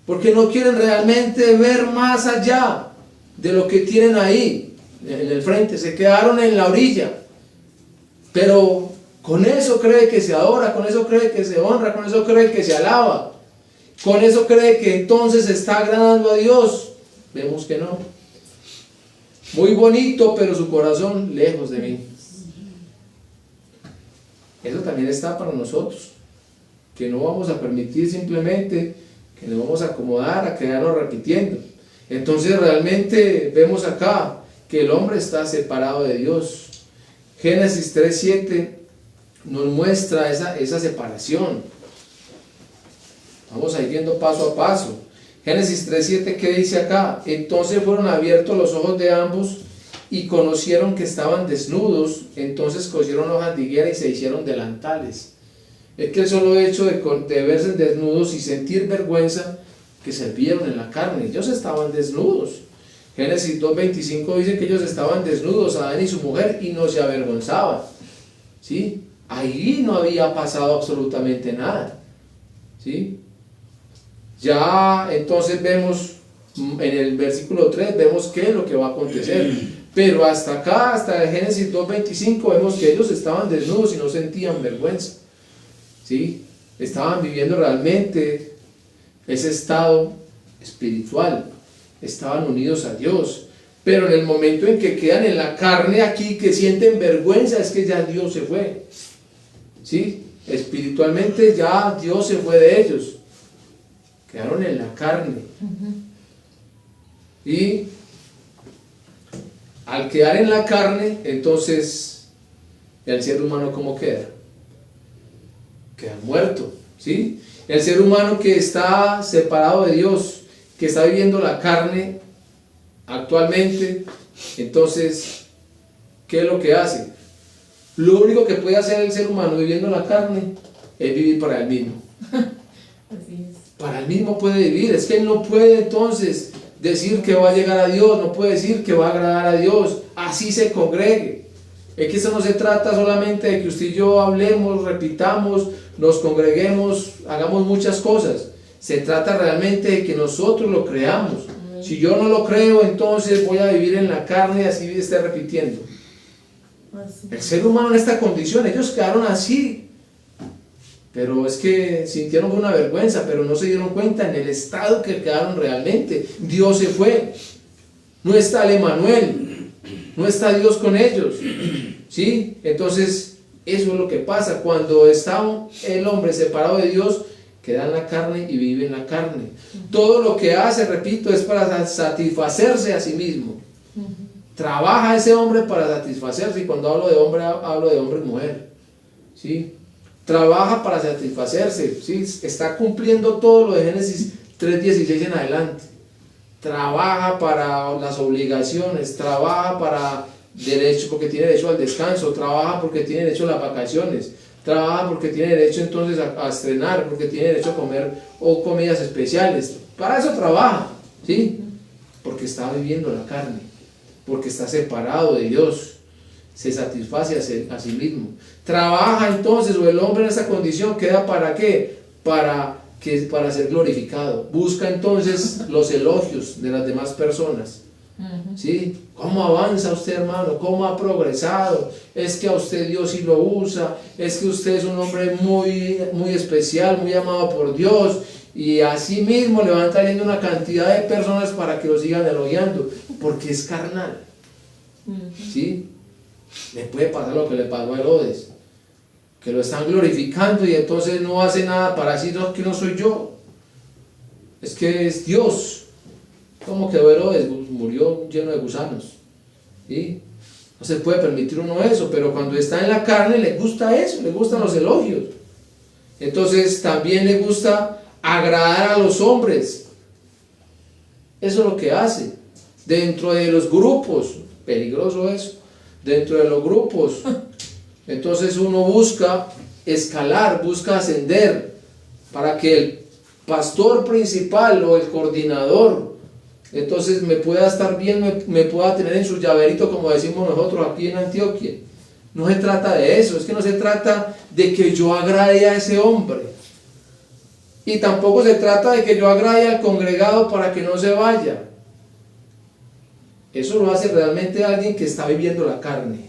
S1: porque no quieren realmente ver más allá de lo que tienen ahí en el frente, se quedaron en la orilla, pero con eso cree que se adora, con eso cree que se honra, con eso cree que se alaba, con eso cree que entonces está agradando a Dios. Vemos que no. Muy bonito, pero su corazón lejos de mí. Eso también está para nosotros, que no vamos a permitir simplemente que nos vamos a acomodar a quedarnos repitiendo. Entonces realmente vemos acá que el hombre está separado de Dios. Génesis 3:7 nos muestra esa separación. Vamos a ir viendo paso a paso. Génesis 3:7, ¿qué dice acá? Entonces fueron abiertos los ojos de ambos y conocieron que estaban desnudos, entonces cosieron hojas de higuera y se hicieron delantales. Es que el solo hecho de verse desnudos y sentir vergüenza, que se vieron en la carne, ellos estaban desnudos. Génesis 2:25 dice que ellos estaban desnudos, Adán y su mujer, y no se avergonzaban. ¿Sí? Ahí no había pasado absolutamente nada. ¿Sí? Ya entonces vemos en el versículo 3, vemos qué es lo que va a acontecer. Pero hasta acá, hasta el Génesis 2:25, vemos que ellos estaban desnudos y no sentían vergüenza. ¿Sí? Estaban viviendo realmente ese estado espiritual. Estaban unidos a Dios, pero en el momento en que quedan en la carne aquí, que sienten vergüenza, es que ya Dios se fue. ¿Sí? Espiritualmente ya Dios se fue de ellos, quedaron en la carne. Y al quedar en la carne, entonces el ser humano ¿cómo queda? Queda muerto. ¿Sí? El ser humano que está separado de Dios, que está viviendo la carne actualmente, entonces, ¿qué es lo que hace? Lo único que puede hacer el ser humano viviendo la carne es vivir para él mismo.
S2: Así es.
S1: Para él mismo puede vivir, es que él no puede entonces decir que va a llegar a Dios, no puede decir que va a agradar a Dios, así se congregue. Es que eso no se trata solamente de que usted y yo hablemos, repitamos, nos congreguemos, hagamos muchas cosas. Se trata realmente de que nosotros lo creamos. Si yo no lo creo, entonces voy a vivir en la carne y así esté repitiendo. El ser humano en esta condición, ellos quedaron así, pero es que sintieron una vergüenza, pero no se dieron cuenta en el estado que quedaron realmente. Dios se fue, no está el Emanuel, no está Dios con ellos. ¿Sí? Entonces eso es lo que pasa cuando está el hombre separado de Dios. Queda en la carne y vive en la carne. Todo lo que hace, repito, es para satisfacerse a sí mismo. Trabaja ese hombre para satisfacerse, y cuando hablo de hombre y mujer. ¿Sí? Trabaja para satisfacerse. ¿Sí? Está cumpliendo todo lo de Génesis 3:16 en adelante. Trabaja para las obligaciones, trabaja para derecho, porque tiene derecho al descanso, trabaja porque tiene derecho a las vacaciones, trabaja porque tiene derecho entonces a estrenar, porque tiene derecho a comer o comidas especiales. Para eso trabaja, ¿sí? Porque está viviendo la carne, porque está separado de Dios, se satisface a sí mismo. Trabaja entonces, o el hombre en esa condición queda ¿para qué? Para ser glorificado. Busca entonces los elogios de las demás personas, ¿Sí? ¿Cómo avanza usted, hermano? ¿Cómo ha progresado? Es que a usted Dios sí lo usa, es que usted es un hombre muy, muy especial, muy amado por Dios, y así mismo le van trayendo una cantidad de personas para que lo sigan elogiando, porque es carnal. ¿Sí? Le puede pasar lo que le pasó a Herodes, que lo están glorificando y entonces no hace nada para decir, no, que no soy yo, es que es Dios. ¿Cómo quedó Herodes? Murió lleno de gusanos. ¿Sí? No se puede permitir uno eso, pero cuando está en la carne le gusta eso, le gustan los elogios. Entonces también le gusta agradar a los hombres. Eso es lo que hace. Dentro de los grupos, peligroso eso, dentro de los grupos, entonces uno busca escalar, busca ascender, para que el pastor principal o el coordinador entonces me pueda estar bien, me pueda tener en su llaverito, como decimos nosotros aquí en Antioquia. No se trata de eso, es que no se trata de que yo agrade a ese hombre, y tampoco se trata de que yo agrade al congregado para que no se vaya. Eso lo hace realmente alguien que está viviendo la carne,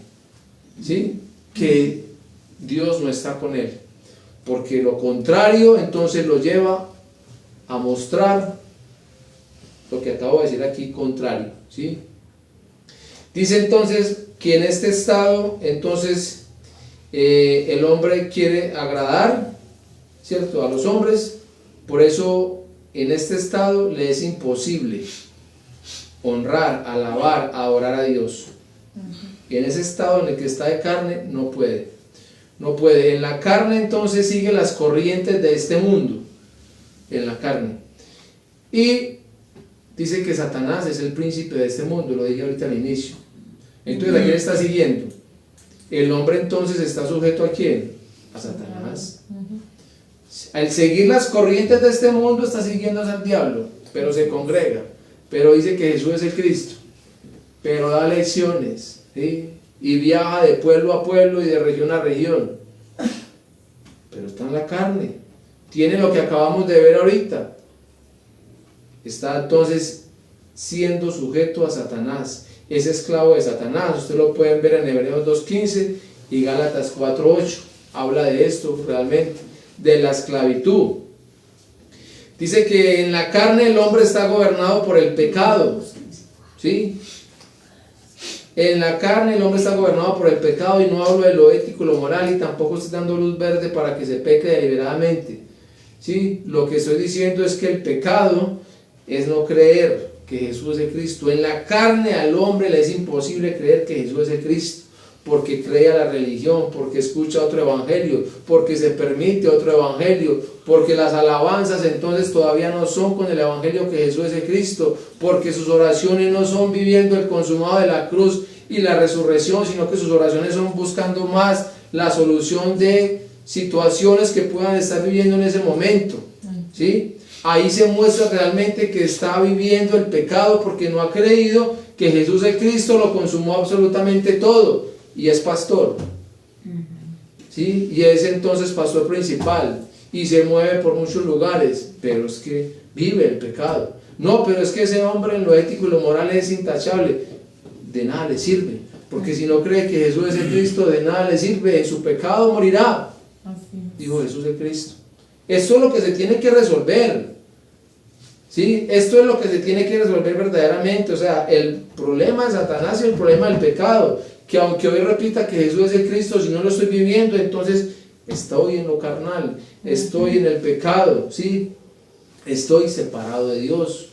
S1: ¿sí? Que Dios no está con él, porque lo contrario entonces lo lleva a mostrar lo que acabo de decir aquí, contrario, ¿sí? Dice entonces que en este estado entonces el hombre quiere agradar, ¿cierto?, a los hombres. Por eso en este estado le es imposible honrar, alabar, adorar a Dios. Y en ese estado en el que está de carne no puede. No puede. En la carne entonces sigue las corrientes de este mundo. En la carne. Y dice que Satanás es el príncipe de este mundo, lo dije ahorita al inicio. Entonces, ¿a quién está siguiendo? El hombre entonces está sujeto ¿a quién? A Satanás. Al seguir las corrientes de este mundo está siguiendo al diablo, pero se congrega, pero dice que Jesús es el Cristo, pero da lecciones, ¿sí? Y viaja de pueblo a pueblo y de región a región, pero está en la carne, tiene lo que acabamos de ver ahorita. Está entonces siendo sujeto a Satanás, es esclavo de Satanás. Ustedes lo pueden ver en Hebreos 2.15 y Gálatas 4.8, habla de esto realmente, de la esclavitud. Dice que en la carne el hombre está gobernado por el pecado, ¿sí? En la carne el hombre está gobernado por el pecado, y no hablo de lo ético, lo moral, y tampoco estoy dando luz verde para que se peque deliberadamente, ¿sí? Lo que estoy diciendo es que el pecado es no creer que Jesús es el Cristo. En la carne al hombre le es imposible creer que Jesús es el Cristo, porque cree a la religión, porque escucha otro evangelio, porque se permite otro evangelio, porque las alabanzas entonces todavía no son con el evangelio que Jesús es el Cristo, porque sus oraciones no son viviendo el consumado de la cruz y la resurrección, sino que sus oraciones son buscando más la solución de situaciones que puedan estar viviendo en ese momento, ¿sí? Ahí se muestra realmente que está viviendo el pecado, porque no ha creído que Jesús el Cristo lo consumó absolutamente todo, y es pastor, ¿sí? Y es entonces pastor principal, y se mueve por muchos lugares, pero es que vive el pecado. No, pero es que ese hombre en lo ético y lo moral es intachable. De nada le sirve, porque si no cree que Jesús es el Cristo, de nada le sirve, en su pecado morirá, dijo Jesús el Cristo. Esto es lo que se tiene que resolver, ¿sí? Esto es lo que se tiene que resolver verdaderamente. O sea, el problema de Satanás y el problema del pecado, que aunque hoy repita que Jesús es el Cristo, si no lo estoy viviendo, entonces estoy en lo carnal, estoy en el pecado, ¿sí? Estoy separado de Dios.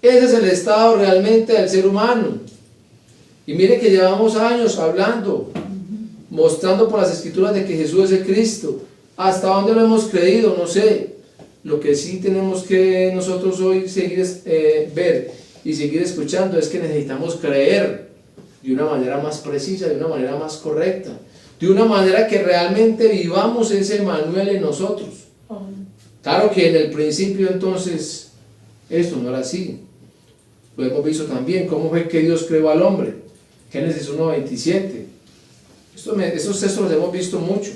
S1: Ese es el estado realmente del ser humano. Y mire que llevamos años hablando, mostrando por las escrituras de que Jesús es el Cristo. ¿Hasta dónde lo hemos creído? No sé. Lo que sí tenemos que nosotros hoy seguir ver y seguir escuchando es que necesitamos creer de una manera más precisa, de una manera más correcta, de una manera que realmente vivamos ese Emmanuel en nosotros. Claro que en el principio entonces esto no era así. Lo hemos visto también, cómo fue que Dios creó al hombre. Génesis 1.27. Estos textos los hemos visto mucho.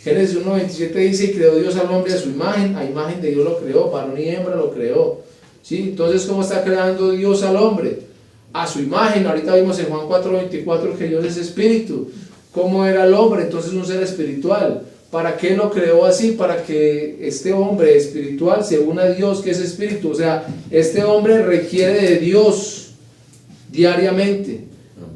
S1: Génesis 1.27 dice: y creó Dios al hombre a su imagen, a imagen de Dios lo creó, varón y hembra lo creó, ¿sí? Entonces, ¿cómo está creando Dios al hombre? a su imagen. Ahorita vimos en Juan 4:24 que Dios es espíritu. ¿Cómo era el hombre? Entonces un ser espiritual. ¿Para qué lo creó así? Para que este hombre espiritual se una a Dios, que es espíritu. O sea, este hombre requiere de Dios diariamente.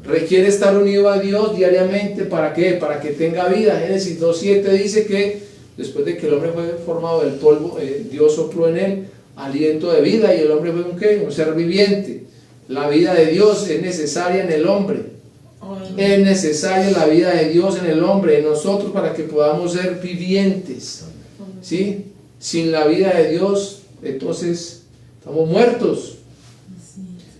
S1: Requiere estar unido a Dios diariamente. ¿Para qué? Para que tenga vida. Génesis 2:7 dice que después de que el hombre fue formado del polvo, Dios sopló en él aliento de vida, y el hombre fue un ¿qué? Un ser viviente. La vida de Dios es necesaria en el hombre. Es necesaria la vida de Dios en el hombre, en nosotros, para que podamos ser vivientes. ¿Sí? Sin la vida de Dios, entonces estamos muertos.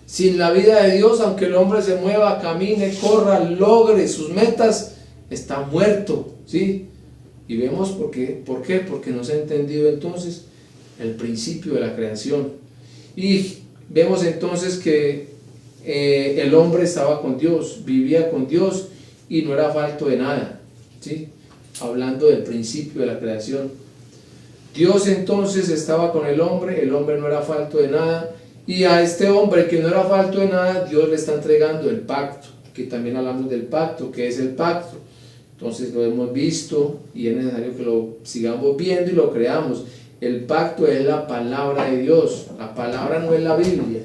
S1: Sin la vida de Dios, aunque el hombre se mueva, camine, corra, logre sus metas, está muerto. ¿Sí? Y vemos por qué. ¿Por qué? Porque no se ha entendido entonces el principio de la creación. Y vemos entonces que el hombre estaba con Dios, vivía con Dios y no era falto de nada. ¿Sí? Hablando del principio de la creación, Dios entonces estaba con el hombre no era falto de nada, y a este hombre que no era falto de nada, Dios le está entregando el pacto, que también hablamos del pacto. ¿Qué es el pacto? Entonces lo hemos visto y es necesario que lo sigamos viendo y lo creamos. El pacto es la palabra de Dios. La palabra no es la Biblia.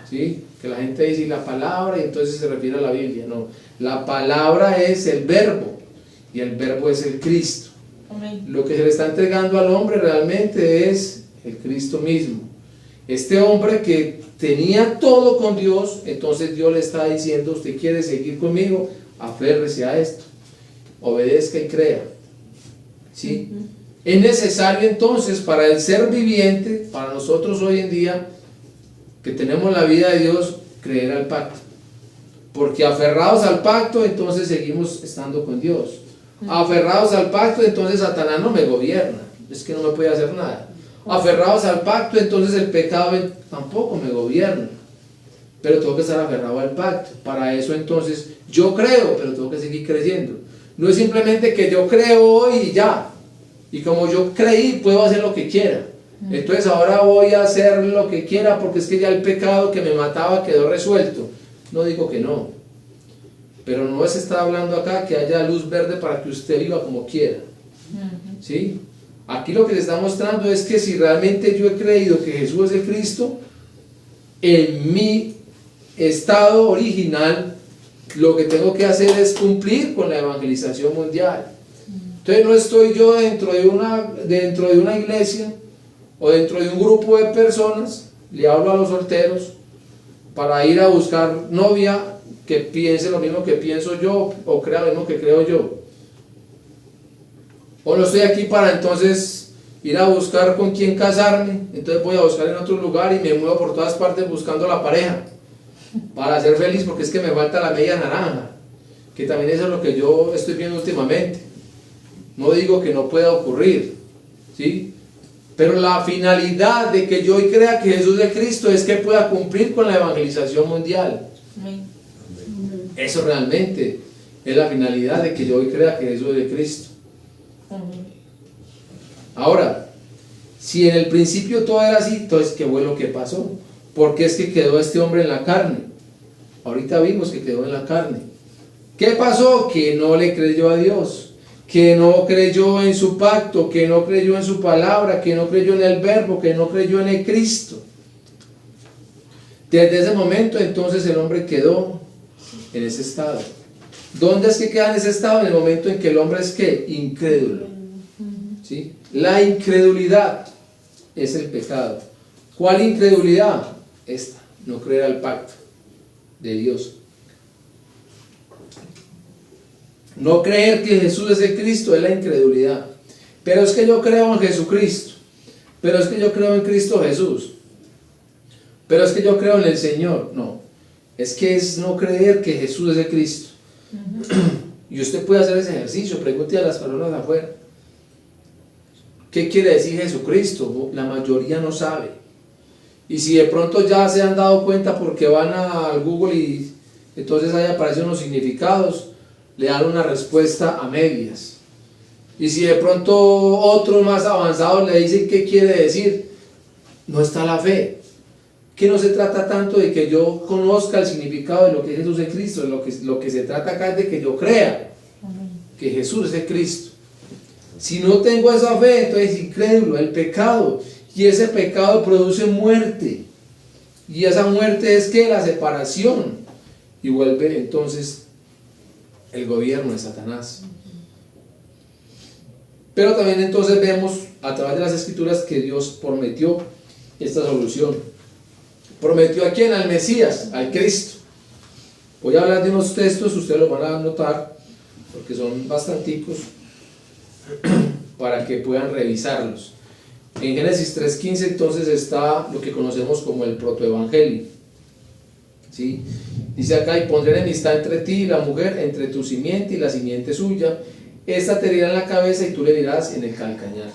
S1: ¿Sí? Que la gente dice la palabra y entonces se refiere a la Biblia. No, la palabra es el verbo y el verbo es el Cristo. Amén. Lo que se le está entregando al hombre realmente es el Cristo mismo. Este hombre que tenía todo con Dios, entonces Dios le está diciendo: usted quiere seguir conmigo, aférrese a esto, obedezca y crea. ¿Sí? Es necesario entonces para el ser viviente, para nosotros hoy en día, que tenemos la vida de Dios, creer al pacto. Porque aferrados al pacto, entonces seguimos estando con Dios. Aferrados al pacto, entonces Satanás no me gobierna, es que no me puede hacer nada. Aferrados al pacto, entonces el pecado tampoco me gobierna. Pero tengo que estar aferrado al pacto. Para eso entonces yo creo, pero tengo que seguir creciendo. No es simplemente que yo creo hoy y ya. Y como yo creí, puedo hacer lo que quiera. Entonces ahora voy a hacer lo que quiera porque es que ya el pecado que me mataba quedó resuelto. No digo que no. Pero no se está hablando acá que haya luz verde para que usted viva como quiera. ¿Sí? Aquí lo que le está mostrando es que si realmente yo he creído que Jesús es el Cristo, en mi estado original, lo que tengo que hacer es cumplir con la evangelización mundial. Entonces no estoy yo dentro de una iglesia o dentro de un grupo de personas, le hablo a los solteros, para ir a buscar novia que piense lo mismo que pienso yo o crea lo mismo que creo yo. O no estoy aquí para entonces ir a buscar con quién casarme, entonces voy a buscar en otro lugar y me muevo por todas partes buscando la pareja para ser feliz, porque es que me falta la media naranja, que también eso es lo que yo estoy viendo últimamente. No digo que no pueda ocurrir, ¿sí? Pero la finalidad de que yo hoy crea que Jesús es Cristo es que pueda cumplir con la evangelización mundial. Amén. Eso realmente es la finalidad de que yo hoy crea que Jesús es Cristo. Amén. Ahora, si en el principio todo era así, entonces ¿qué fue lo que pasó? ¿Por qué es que quedó este hombre en la carne? Ahorita vimos que quedó en la carne. ¿Qué pasó? Que no le creyó a Dios, que no creyó en su pacto, que no creyó en su palabra, que no creyó en el verbo, que no creyó en el Cristo. Desde ese momento entonces el hombre quedó en ese estado. ¿Dónde es que queda en ese estado? En el momento en que el hombre es ¿qué? Incrédulo. ¿Sí? La incredulidad es el pecado. ¿Cuál incredulidad? Esta, no creer al pacto de Dios. No creer que Jesús es el Cristo es la incredulidad. Pero es que yo creo en Jesucristo. Pero es que yo creo en Cristo Jesús. Pero es que yo creo en el Señor. No. Es que es no creer que Jesús es el Cristo. Y usted puede hacer ese ejercicio. Pregunte a las personas afuera. ¿Qué quiere decir Jesucristo? La mayoría no sabe. Y si de pronto ya se han dado cuenta porque van al Google y entonces ahí aparecen los significados, le dan una respuesta a medias. Y si de pronto otros más avanzados le dicen qué quiere decir, no está la fe. que no se trata tanto de que yo conozca el significado de lo que es Jesús es Cristo, lo que se trata acá es de que yo crea que Jesús es el Cristo. Si no tengo esa fe, entonces incrédulo, el pecado, y ese pecado produce muerte, y esa muerte es que la separación, y vuelve entonces el gobierno de Satanás. Pero también entonces vemos a través de las escrituras que Dios prometió esta solución. Prometió a quién, al Mesías, al Cristo. Voy a hablar de unos textos, ustedes los van a notar, porque son bastanticos, para que puedan revisarlos. En Génesis 3:15 entonces está lo que conocemos como el protoevangelio. ¿Sí? Dice acá: y pondré enemistad entre ti y la mujer, entre tu simiente y la simiente suya. Esta te herirá en la cabeza y tú le dirás en el calcañar.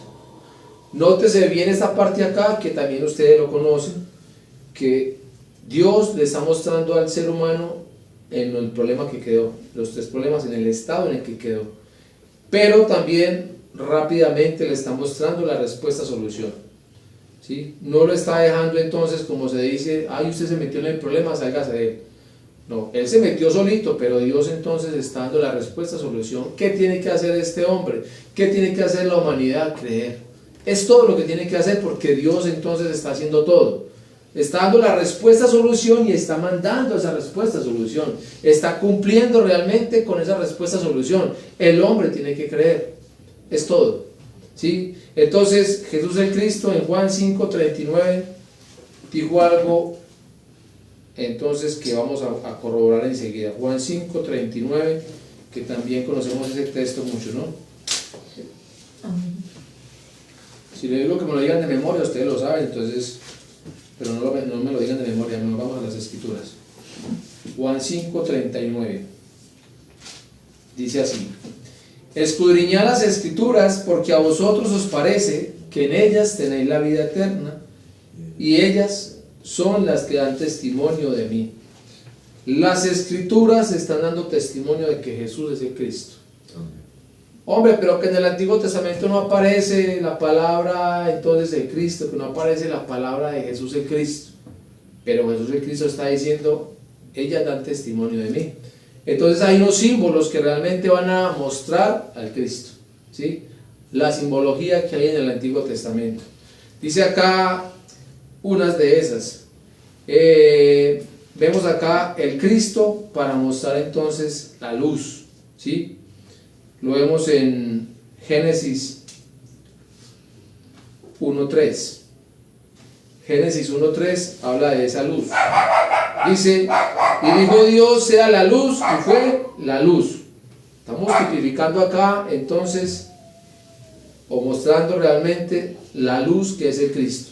S1: Nótese bien esta parte acá, que también ustedes lo conocen, que Dios le está mostrando al ser humano en el problema que quedó, los tres problemas, en el estado en el que quedó, pero también rápidamente le está mostrando la respuesta a solución. ¿Sí? No lo está dejando entonces, como se dice, ay, usted se metió en el problema, sálgase de él. No, él se metió solito, pero Dios entonces está dando la respuesta a solución. ¿Qué tiene que hacer este hombre? ¿Qué tiene que hacer la humanidad? Creer. Es todo lo que tiene que hacer, porque Dios entonces está haciendo todo. Está dando la respuesta a solución y está mandando esa respuesta a solución. Está cumpliendo realmente con esa respuesta a solución. El hombre tiene que creer. Es todo. ¿Sí? Entonces Jesús el Cristo en Juan 5:39 dijo algo entonces que vamos a corroborar enseguida. Juan 5:39, que también conocemos ese texto mucho, ¿no? Si le digo que me lo digan de memoria, ustedes lo saben, entonces, pero no me lo digan de memoria, no vamos a las escrituras. Juan 5:39 dice así: escudriñad las escrituras, porque a vosotros os parece que en ellas tenéis la vida eterna, y ellas son las que dan testimonio de mí. Las escrituras están dando testimonio de que Jesús es el Cristo. Hombre, pero que en el Antiguo Testamento no aparece la palabra entonces de Cristo, que no aparece la palabra de Jesús el Cristo. Pero Jesús el Cristo está diciendo, ellas dan testimonio de mí. Entonces hay unos símbolos que realmente van a mostrar al Cristo, ¿sí? La simbología que hay en el Antiguo Testamento. Dice acá unas de esas. Vemos acá el Cristo para mostrar entonces la luz, ¿sí? Lo vemos en Génesis 1:3. Génesis 1:3 habla de esa luz. Dice, y dijo Dios, sea la luz, y fue la luz. Estamos tipificando acá entonces, o mostrando realmente la luz que es el Cristo.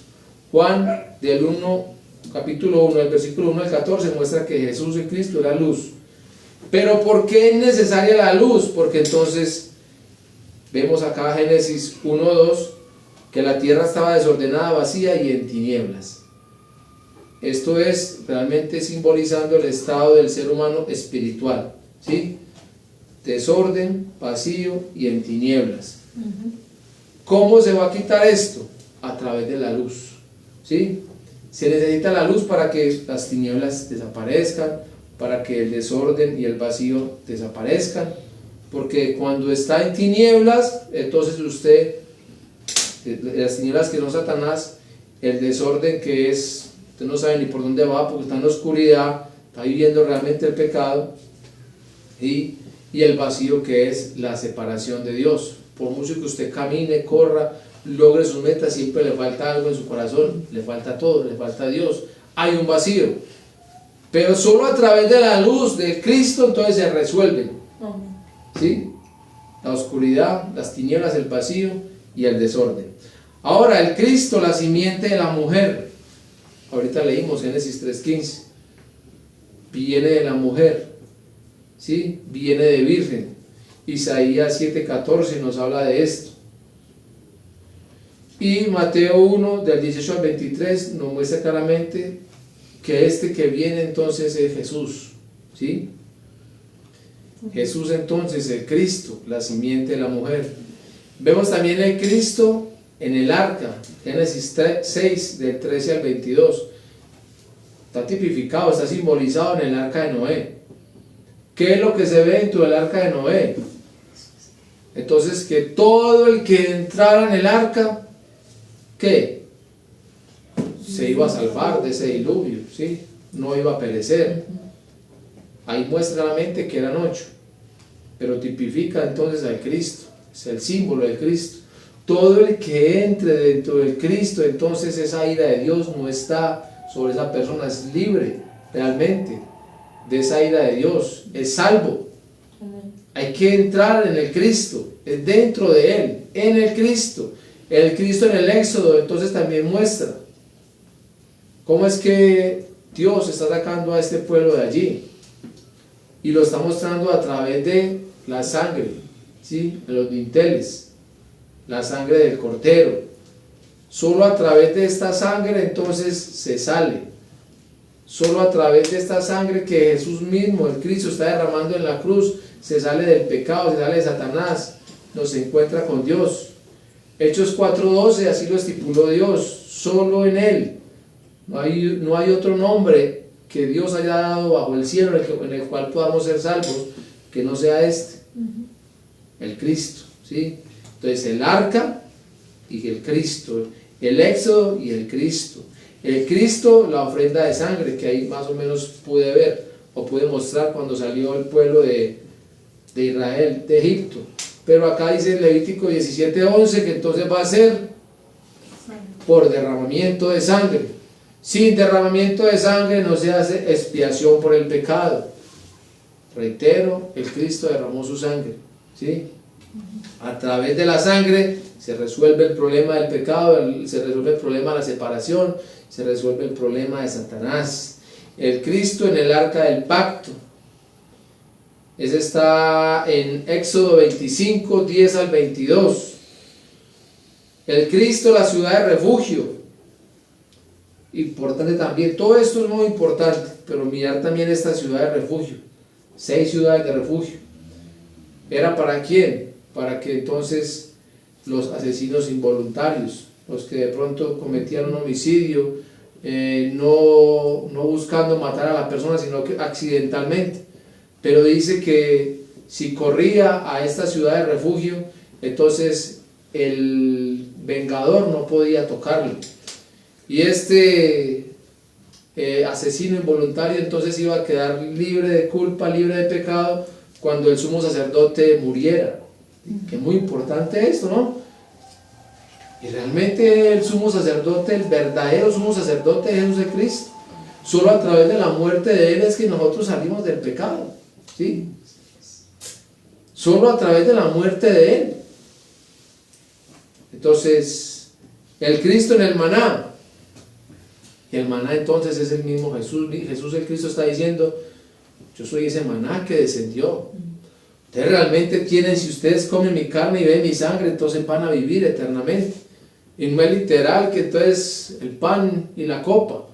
S1: Juan capítulo 1, el versículo 1 al 14 muestra que Jesús el Cristo es la luz. Pero ¿por qué es necesaria la luz? Porque entonces vemos acá Génesis 1:2 que la tierra estaba desordenada, vacía y en tinieblas. Esto es realmente simbolizando el estado del ser humano espiritual, ¿sí? Desorden, vacío y en tinieblas. ¿Cómo se va a quitar esto? A través de la luz, ¿sí? Se necesita la luz para que las tinieblas desaparezcan, para que el desorden y el vacío desaparezcan, porque cuando está en tinieblas, entonces usted, las tinieblas que son Satanás, el desorden que es, usted no sabe ni por dónde va, porque está en la oscuridad, está viviendo realmente el pecado, y el vacío que es la separación de Dios. Por mucho que usted camine, corra, logre sus metas, siempre le falta algo en su corazón, le falta todo, le falta Dios, hay un vacío. Pero solo a través de la luz de Cristo entonces se resuelven, ¿sí? La oscuridad, las tinieblas, el vacío y el desorden. Ahora el Cristo, la simiente de la mujer, ahorita leímos Génesis 3:15, viene de la mujer, ¿sí? Viene de virgen. Isaías 7:14 nos habla de esto. Y Mateo 1 del 18 al 23 nos muestra claramente que este que viene entonces es Jesús, ¿sí? Jesús entonces, el Cristo, la simiente de la mujer. Vemos también el Cristo en el arca, Génesis 6 del 13 al 22. está tipificado, está simbolizado en el arca de Noé. ¿Qué es lo que se ve dentro del arca de Noé? Entonces, que todo el que entrara en el arca, ¿qué? Se iba a salvar de ese diluvio, ¿sí? No iba a perecer. Ahí muestra claramente que eran 8, pero tipifica entonces al Cristo, es el símbolo del Cristo. Todo el que entre dentro del Cristo, entonces esa ira de Dios no está sobre esa persona, es libre realmente de esa ira de Dios, es salvo. Hay que entrar en el Cristo, es dentro de Él, en el Cristo. El Cristo en el Éxodo entonces también muestra cómo es que Dios está sacando a este pueblo de allí, y lo está mostrando a través de la sangre, ¿sí? Los dinteles, la sangre del cordero. Solo a través de esta sangre entonces se sale. Solo a través de esta sangre que Jesús mismo, el Cristo, está derramando en la cruz, se sale del pecado, se sale de Satanás, nos encuentra con Dios. Hechos 4:12, así lo estipuló Dios, solo en Él. No hay otro nombre que Dios haya dado bajo el cielo en el cual podamos ser salvos, que no sea este, el Cristo, ¿sí? Entonces el arca y el Cristo, el Éxodo y el Cristo. El Cristo, la ofrenda de sangre, que ahí más o menos pude ver, o pude mostrar cuando salió el pueblo de Israel, de Egipto. Pero acá dice Levítico 17:11, que entonces va a ser por derramamiento de sangre. Sin derramamiento de sangre no se hace expiación por el pecado. Reitero, el Cristo derramó su sangre, ¿sí? A través de la sangre se resuelve el problema del pecado, se resuelve el problema de la separación, se resuelve el problema de Satanás. El Cristo en el arca del pacto. Ese está en Éxodo 25, 10 al 22. El Cristo, la ciudad de refugio. Importante también, todo esto es muy importante, pero mirar también esta ciudad de refugio. 6 ciudades de refugio. ¿Era para quién? Para que entonces los asesinos involuntarios, los que de pronto cometían un homicidio, no buscando matar a la persona, sino que accidentalmente. Pero dice que si corría a esta ciudad de refugio, entonces el vengador no podía tocarlo. Y este asesino involuntario entonces iba a quedar libre de culpa, libre de pecado, cuando el sumo sacerdote muriera. Que es muy importante esto, ¿no? Y realmente el sumo sacerdote, el verdadero sumo sacerdote es Jesús de Cristo. Solo a través de la muerte de Él es que nosotros salimos del pecado, ¿sí? Solo a través de la muerte de Él. Entonces, el Cristo en el maná. Y el maná entonces es el mismo Jesús. Jesús el Cristo está diciendo, yo soy ese maná que descendió. Ustedes realmente tienen, si ustedes comen mi carne y ven mi sangre, entonces van a vivir eternamente. Y no es literal que entonces el pan y la copa.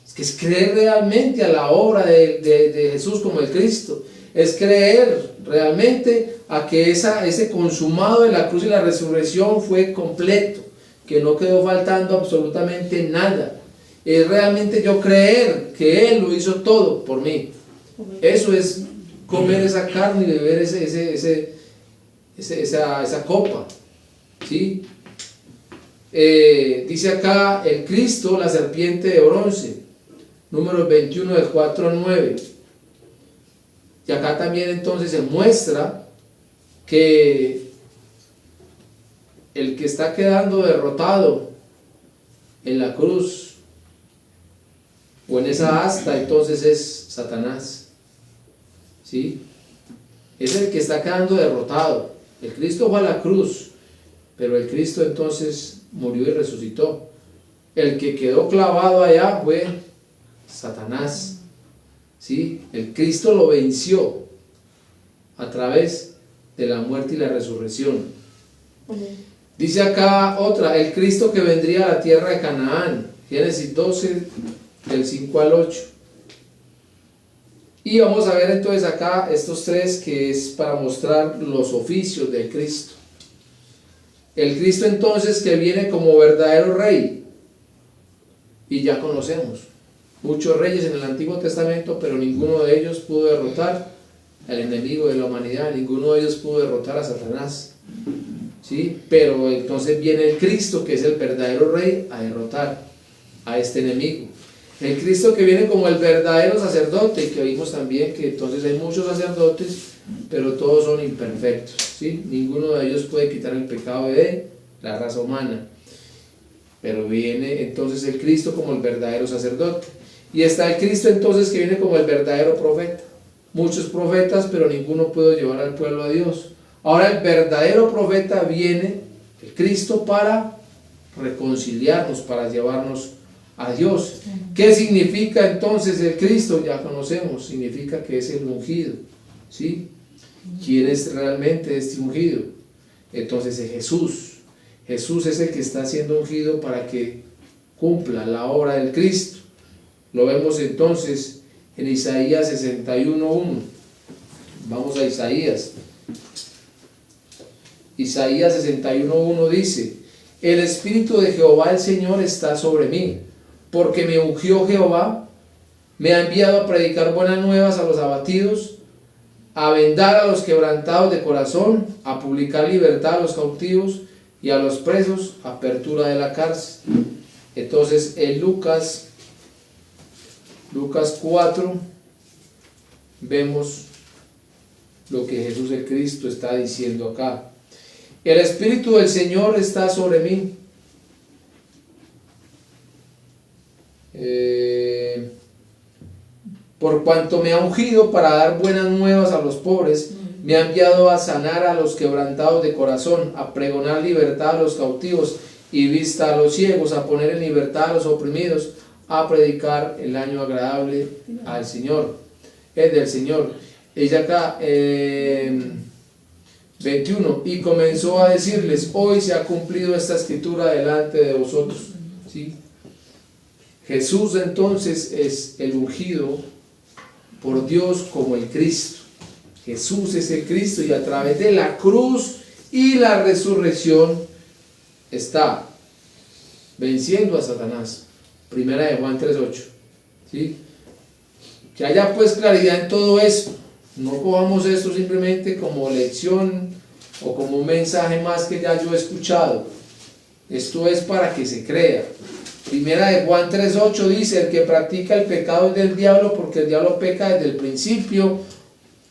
S1: Es que es creer realmente a la obra de Jesús como el Cristo. Es creer realmente a que ese consumado de la cruz y la resurrección fue completo, que no quedó faltando absolutamente nada. Es realmente yo creer que Él lo hizo todo por mí. Eso es comer esa carne y beber esa copa, ¿sí? Dice acá el Cristo, la serpiente de bronce, número 21 del 4 al 9. Y acá también entonces se muestra que el que está quedando derrotado en la cruz o en esa asta entonces es Satanás, ¿sí? Es el que está quedando derrotado. El Cristo fue a la cruz, pero el Cristo entonces murió y resucitó. El que quedó clavado allá fue Satanás, ¿sí? El Cristo lo venció a través de la muerte y la resurrección. Dice acá otra, el Cristo que vendría a la tierra de Canaán, Génesis 12 del 5 al 8. Y vamos a ver entonces acá estos tres, que es para mostrar los oficios del Cristo. El Cristo entonces que viene como verdadero rey, y ya conocemos, muchos reyes en el Antiguo Testamento, pero ninguno de ellos pudo derrotar al enemigo de la humanidad, ninguno de ellos pudo derrotar a Satanás, ¿sí? Pero entonces viene el Cristo, que es el verdadero rey, a derrotar a este enemigo. El Cristo que viene como el verdadero sacerdote, que vimos también que entonces hay muchos sacerdotes, pero todos son imperfectos, ¿sí? Ninguno de ellos puede quitar el pecado de la raza humana. Pero viene entonces el Cristo como el verdadero sacerdote. Y está el Cristo entonces que viene como el verdadero profeta. Muchos profetas, pero ninguno puede llevar al pueblo a Dios. Ahora el verdadero profeta viene, el Cristo, para reconciliarnos, para llevarnos a Dios. ¿Qué significa entonces el Cristo? Ya conocemos, significa que es el ungido, ¿sí? ¿Quién es realmente este ungido? Entonces es Jesús. Jesús es el que está siendo ungido para que cumpla la obra del Cristo. Lo vemos entonces en Isaías 61:1. Vamos a Isaías. Isaías 61:1 dice: el Espíritu de Jehová el Señor está sobre mí, porque me ungió Jehová, me ha enviado a predicar buenas nuevas a los abatidos, a vendar a los quebrantados de corazón, a publicar libertad a los cautivos y a los presos, apertura de la cárcel. Entonces en Lucas 4 vemos lo que Jesús el Cristo está diciendo acá. El Espíritu del Señor está sobre mí, por cuanto me ha ungido para dar buenas nuevas a los pobres, me ha enviado a sanar a los quebrantados de corazón, a pregonar libertad a los cautivos y vista a los ciegos, a poner en libertad a los oprimidos, a predicar el año agradable al Señor, es del Señor. Ella acá, 21, y comenzó a decirles: hoy se ha cumplido esta escritura delante de vosotros, ¿sí? Jesús entonces es el ungido por Dios como el Cristo. Jesús es el Cristo, y a través de la cruz y la resurrección está venciendo a Satanás. Primera de Juan 3:8, ¿sí? Que haya pues claridad en todo esto. No cojamos esto simplemente como lección o como un mensaje más que ya yo he escuchado. Esto es para que se crea. Primera de Juan 3:8 dice: el que practica el pecado es del diablo, porque el diablo peca desde el principio.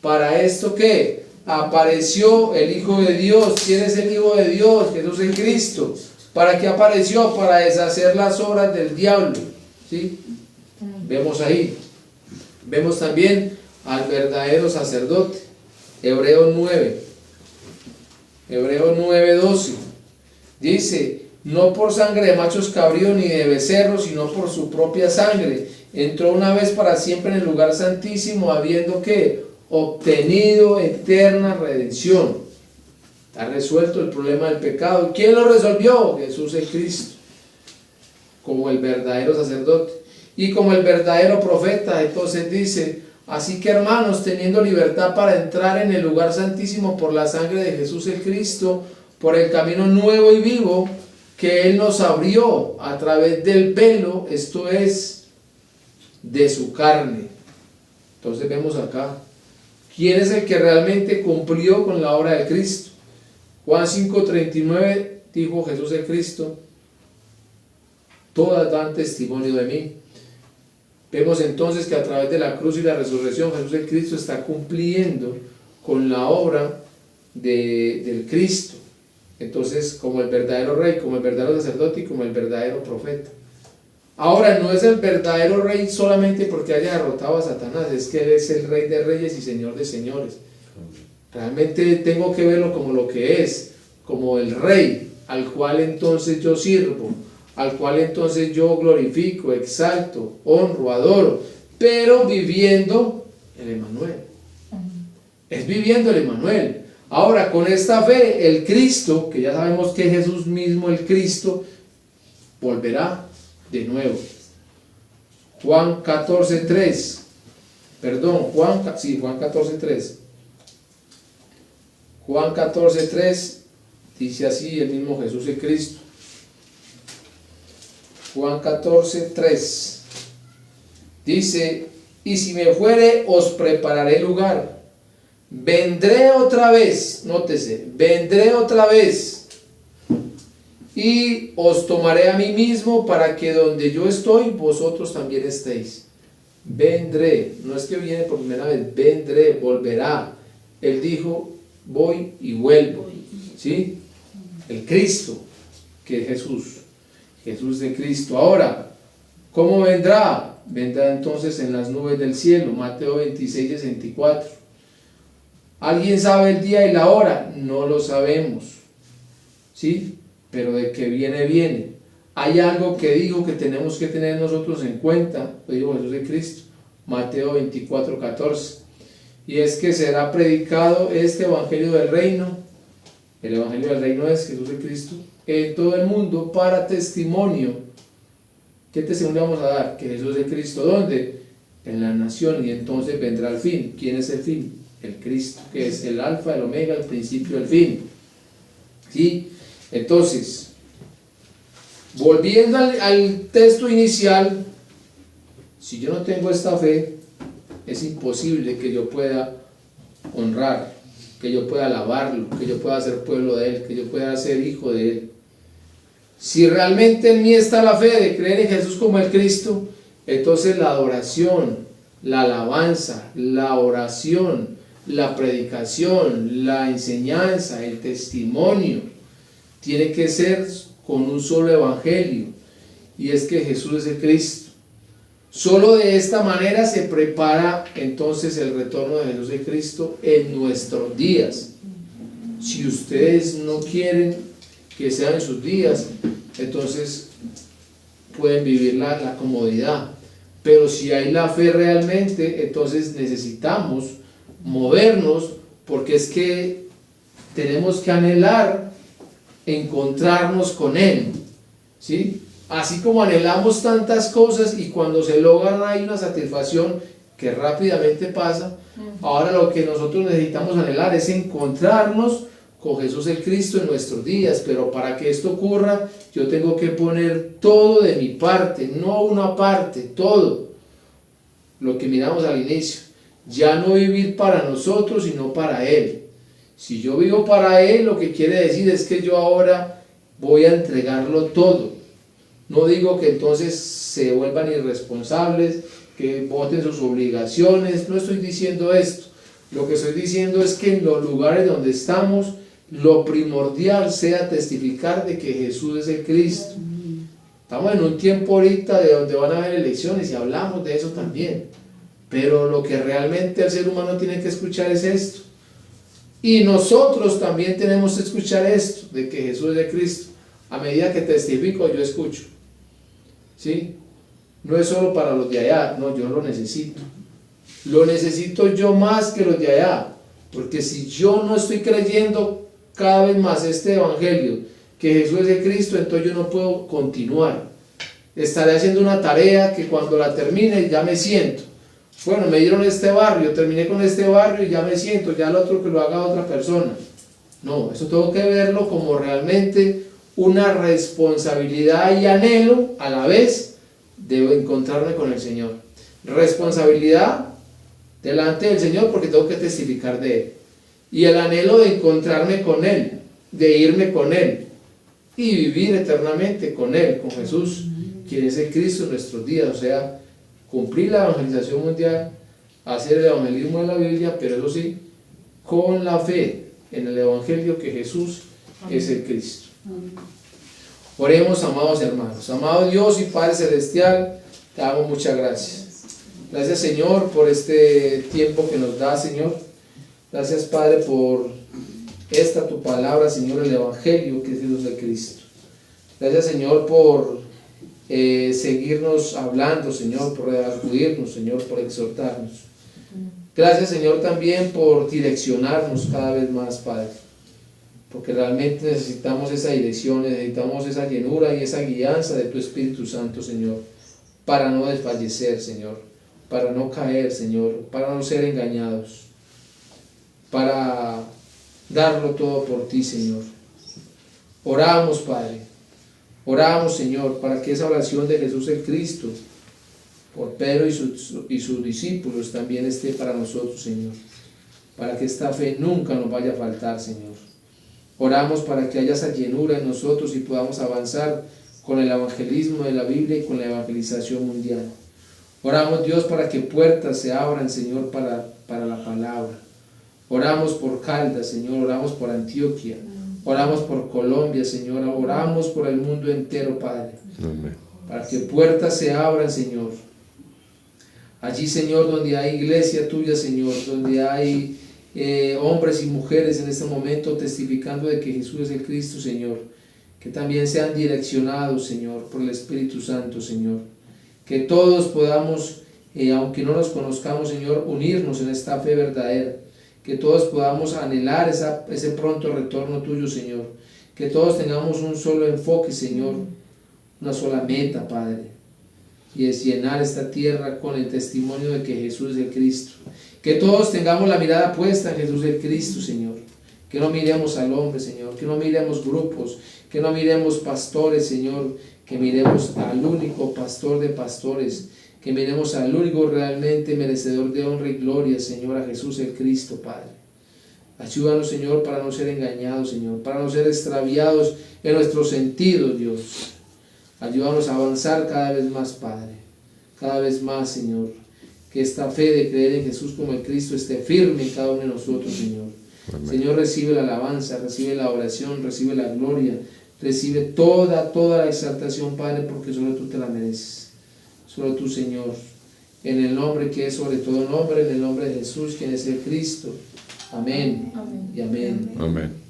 S1: Para esto que apareció el Hijo de Dios. ¿Quién es el Hijo de Dios? Jesús el Cristo. ¿Para qué apareció? Para deshacer las obras del diablo, ¿sí? Vemos ahí. Vemos también al verdadero sacerdote. Hebreos 9:12 dice: no por sangre de machos cabríos ni de becerros, sino por su propia sangre entró una vez para siempre en el lugar santísimo, habiendo que obtenido eterna redención. Está resuelto el problema del pecado. ¿Quién lo resolvió? Jesús el Cristo, como el verdadero sacerdote y como el verdadero profeta. Entonces dice: así que, hermanos, teniendo libertad para entrar en el lugar santísimo por la sangre de Jesús el Cristo, por el camino nuevo y vivo que Él nos abrió a través del velo, esto es, de su carne. Entonces vemos acá, ¿quién es el que realmente cumplió con la obra de Cristo? Juan 5:39 dijo Jesús el Cristo: todas dan testimonio de mí. Vemos entonces que a través de la cruz y la resurrección Jesús el Cristo está cumpliendo con la obra del Cristo. Entonces, como el verdadero rey, como el verdadero sacerdote y como el verdadero profeta. Ahora, no es el verdadero rey solamente porque haya derrotado a Satanás, es que Él es el Rey de reyes y Señor de señores. Realmente tengo que verlo como lo que es, como el Rey, al cual entonces yo sirvo, al cual entonces yo glorifico, exalto, honro, adoro, pero viviendo el Emmanuel. Es viviendo el Emmanuel. Ahora, con esta fe, el Cristo, que ya sabemos que es Jesús mismo el Cristo, volverá de nuevo. Juan 14:3. Juan 14:3. Juan 14:3 dice así el mismo Jesús el Cristo. Juan 14:3. Dice, y si me fuere, os prepararé lugar. Vendré otra vez, nótese, vendré otra vez y os tomaré a mí mismo para que donde yo estoy, vosotros también estéis. Vendré, no es que viene por primera vez, vendré, volverá. Él dijo, voy y vuelvo, ¿sí? El Cristo, que es Jesús de Cristo. Ahora, ¿cómo vendrá? Vendrá entonces en las nubes del cielo, Mateo 26, 64. ¿Alguien sabe el día y la hora? No lo sabemos, ¿sí? Pero de que viene, viene. Hay algo que dijo que tenemos que tener nosotros en cuenta, lo dijo Jesús de Cristo, Mateo 24, 14. Y es que será predicado este evangelio del reino. El evangelio del reino es Jesús de Cristo en todo el mundo para testimonio. ¿Qué testimonio vamos a dar? Que Jesús de Cristo, ¿dónde? En la nación, y entonces vendrá el fin. ¿Quién es el fin? El Cristo, que es el alfa, el omega, el principio, el fin. ¿Sí? Entonces, volviendo al texto inicial, si yo no tengo esta fe, es imposible que yo pueda honrar, que yo pueda alabarlo, que yo pueda ser pueblo de Él, que yo pueda ser hijo de Él. Si realmente en mí está la fe de creer en Jesús como el Cristo, entonces la adoración, la alabanza, la oración, la predicación, la enseñanza, el testimonio, tiene que ser con un solo evangelio, y es que Jesús es el Cristo. Solo de esta manera se prepara entonces el retorno de Jesús de Cristo en nuestros días. Si ustedes no quieren que sean en sus días, entonces pueden vivir la comodidad. Pero si hay la fe realmente, entonces necesitamos movernos, porque es que tenemos que anhelar encontrarnos con Él, ¿sí? Así como anhelamos tantas cosas y cuando se logran hay una satisfacción que rápidamente pasa. Ahora lo que nosotros necesitamos anhelar es encontrarnos con Jesús el Cristo en nuestros días, pero para que esto ocurra yo tengo que poner todo de mi parte, no una parte, todo lo que miramos al inicio. Ya no vivir para nosotros, sino para Él. Si yo vivo para Él, lo que quiere decir es que yo ahora voy a entregarlo todo. No digo que entonces se vuelvan irresponsables, que voten sus obligaciones, no estoy diciendo esto. Lo que estoy diciendo es que en los lugares donde estamos, lo primordial sea testificar de que Jesús es el Cristo. Estamos en un tiempo ahorita de donde van a haber elecciones y hablamos de eso también. Pero lo que realmente el ser humano tiene que escuchar es esto. Y nosotros también tenemos que escuchar esto, de que Jesús es de Cristo. A medida que testifico, yo escucho. ¿Sí? No es solo para los de allá, no, yo lo necesito. Lo necesito yo más que los de allá. Porque si yo no estoy creyendo cada vez más este evangelio, que Jesús es de Cristo, entonces yo no puedo continuar. Estaré haciendo una tarea que cuando la termine ya me siento. Bueno, me dieron este barrio, terminé con este barrio y ya me siento, ya el otro que lo haga otra persona. No, eso tengo que verlo como realmente una responsabilidad y anhelo a la vez de encontrarme con el Señor. Responsabilidad delante del Señor porque tengo que testificar de Él. Y el anhelo de encontrarme con Él, de irme con Él y vivir eternamente con Él, con Jesús, quien es el Cristo en nuestros días. O sea, cumplir la evangelización mundial, hacer el evangelismo de la Biblia, pero eso sí, con la fe en el evangelio que Jesús es el Cristo. Oremos, amados hermanos. Amado Dios y Padre Celestial, te damos muchas gracias. Gracias, Señor, por este tiempo que nos da, Señor. Gracias, Padre, por esta tu palabra, Señor, el evangelio que es Jesús el Cristo. Gracias, Señor, por seguirnos hablando, Señor, por acudirnos, Señor, por exhortarnos. Gracias, Señor, también por direccionarnos cada vez más, Padre, porque realmente necesitamos esa dirección, necesitamos esa llenura y esa guianza de tu Espíritu Santo, Señor, para no desfallecer, Señor, para no caer, Señor, para no ser engañados, para darlo todo por ti, Señor. Oramos, Padre. Oramos, Señor, para que esa oración de Jesús el Cristo por Pedro y sus discípulos, también esté para nosotros, Señor, para que esta fe nunca nos vaya a faltar, Señor. Oramos para que haya esa llenura en nosotros y podamos avanzar con el evangelismo de la Biblia y con la evangelización mundial. Oramos, Dios, para que puertas se abran, Señor, para la palabra. Oramos por Caldas, Señor, oramos por Antioquia, oramos por Colombia, Señor, oramos por el mundo entero, Padre.
S3: Amén.
S1: Para que puertas se abran, Señor. Allí, Señor, donde hay iglesia tuya, Señor, donde hay hombres y mujeres en este momento testificando de que Jesús es el Cristo, Señor, que también sean direccionados, Señor, por el Espíritu Santo, Señor. Que todos podamos, aunque no nos conozcamos, Señor, unirnos en esta fe verdadera. Que todos podamos anhelar ese pronto retorno tuyo, Señor. Que todos tengamos un solo enfoque, Señor, una sola meta, Padre, y es llenar esta tierra con el testimonio de que Jesús es el Cristo. Que todos tengamos la mirada puesta en Jesús el Cristo, Señor. Que no miremos al hombre, Señor, que no miremos grupos, que no miremos pastores, Señor, que miremos al único pastor de pastores, que miremos al único realmente merecedor de honra y gloria, Señor, a Jesús el Cristo, Padre. Ayúdanos, Señor, para no ser engañados, Señor, para no ser extraviados en nuestros sentidos, Dios. Ayúdanos a avanzar cada vez más, Padre, cada vez más, Señor. Que esta fe de creer en Jesús como el Cristo esté firme en cada uno de nosotros, Señor. Amén. Señor, recibe la alabanza, recibe la oración, recibe la gloria, recibe toda la exaltación, Padre, porque solo tú te la mereces. Solo tú, Señor, en el nombre que es sobre todo nombre, en el nombre de Jesús, quien es el Cristo. Amén. Amén. Y amén.
S3: Amén.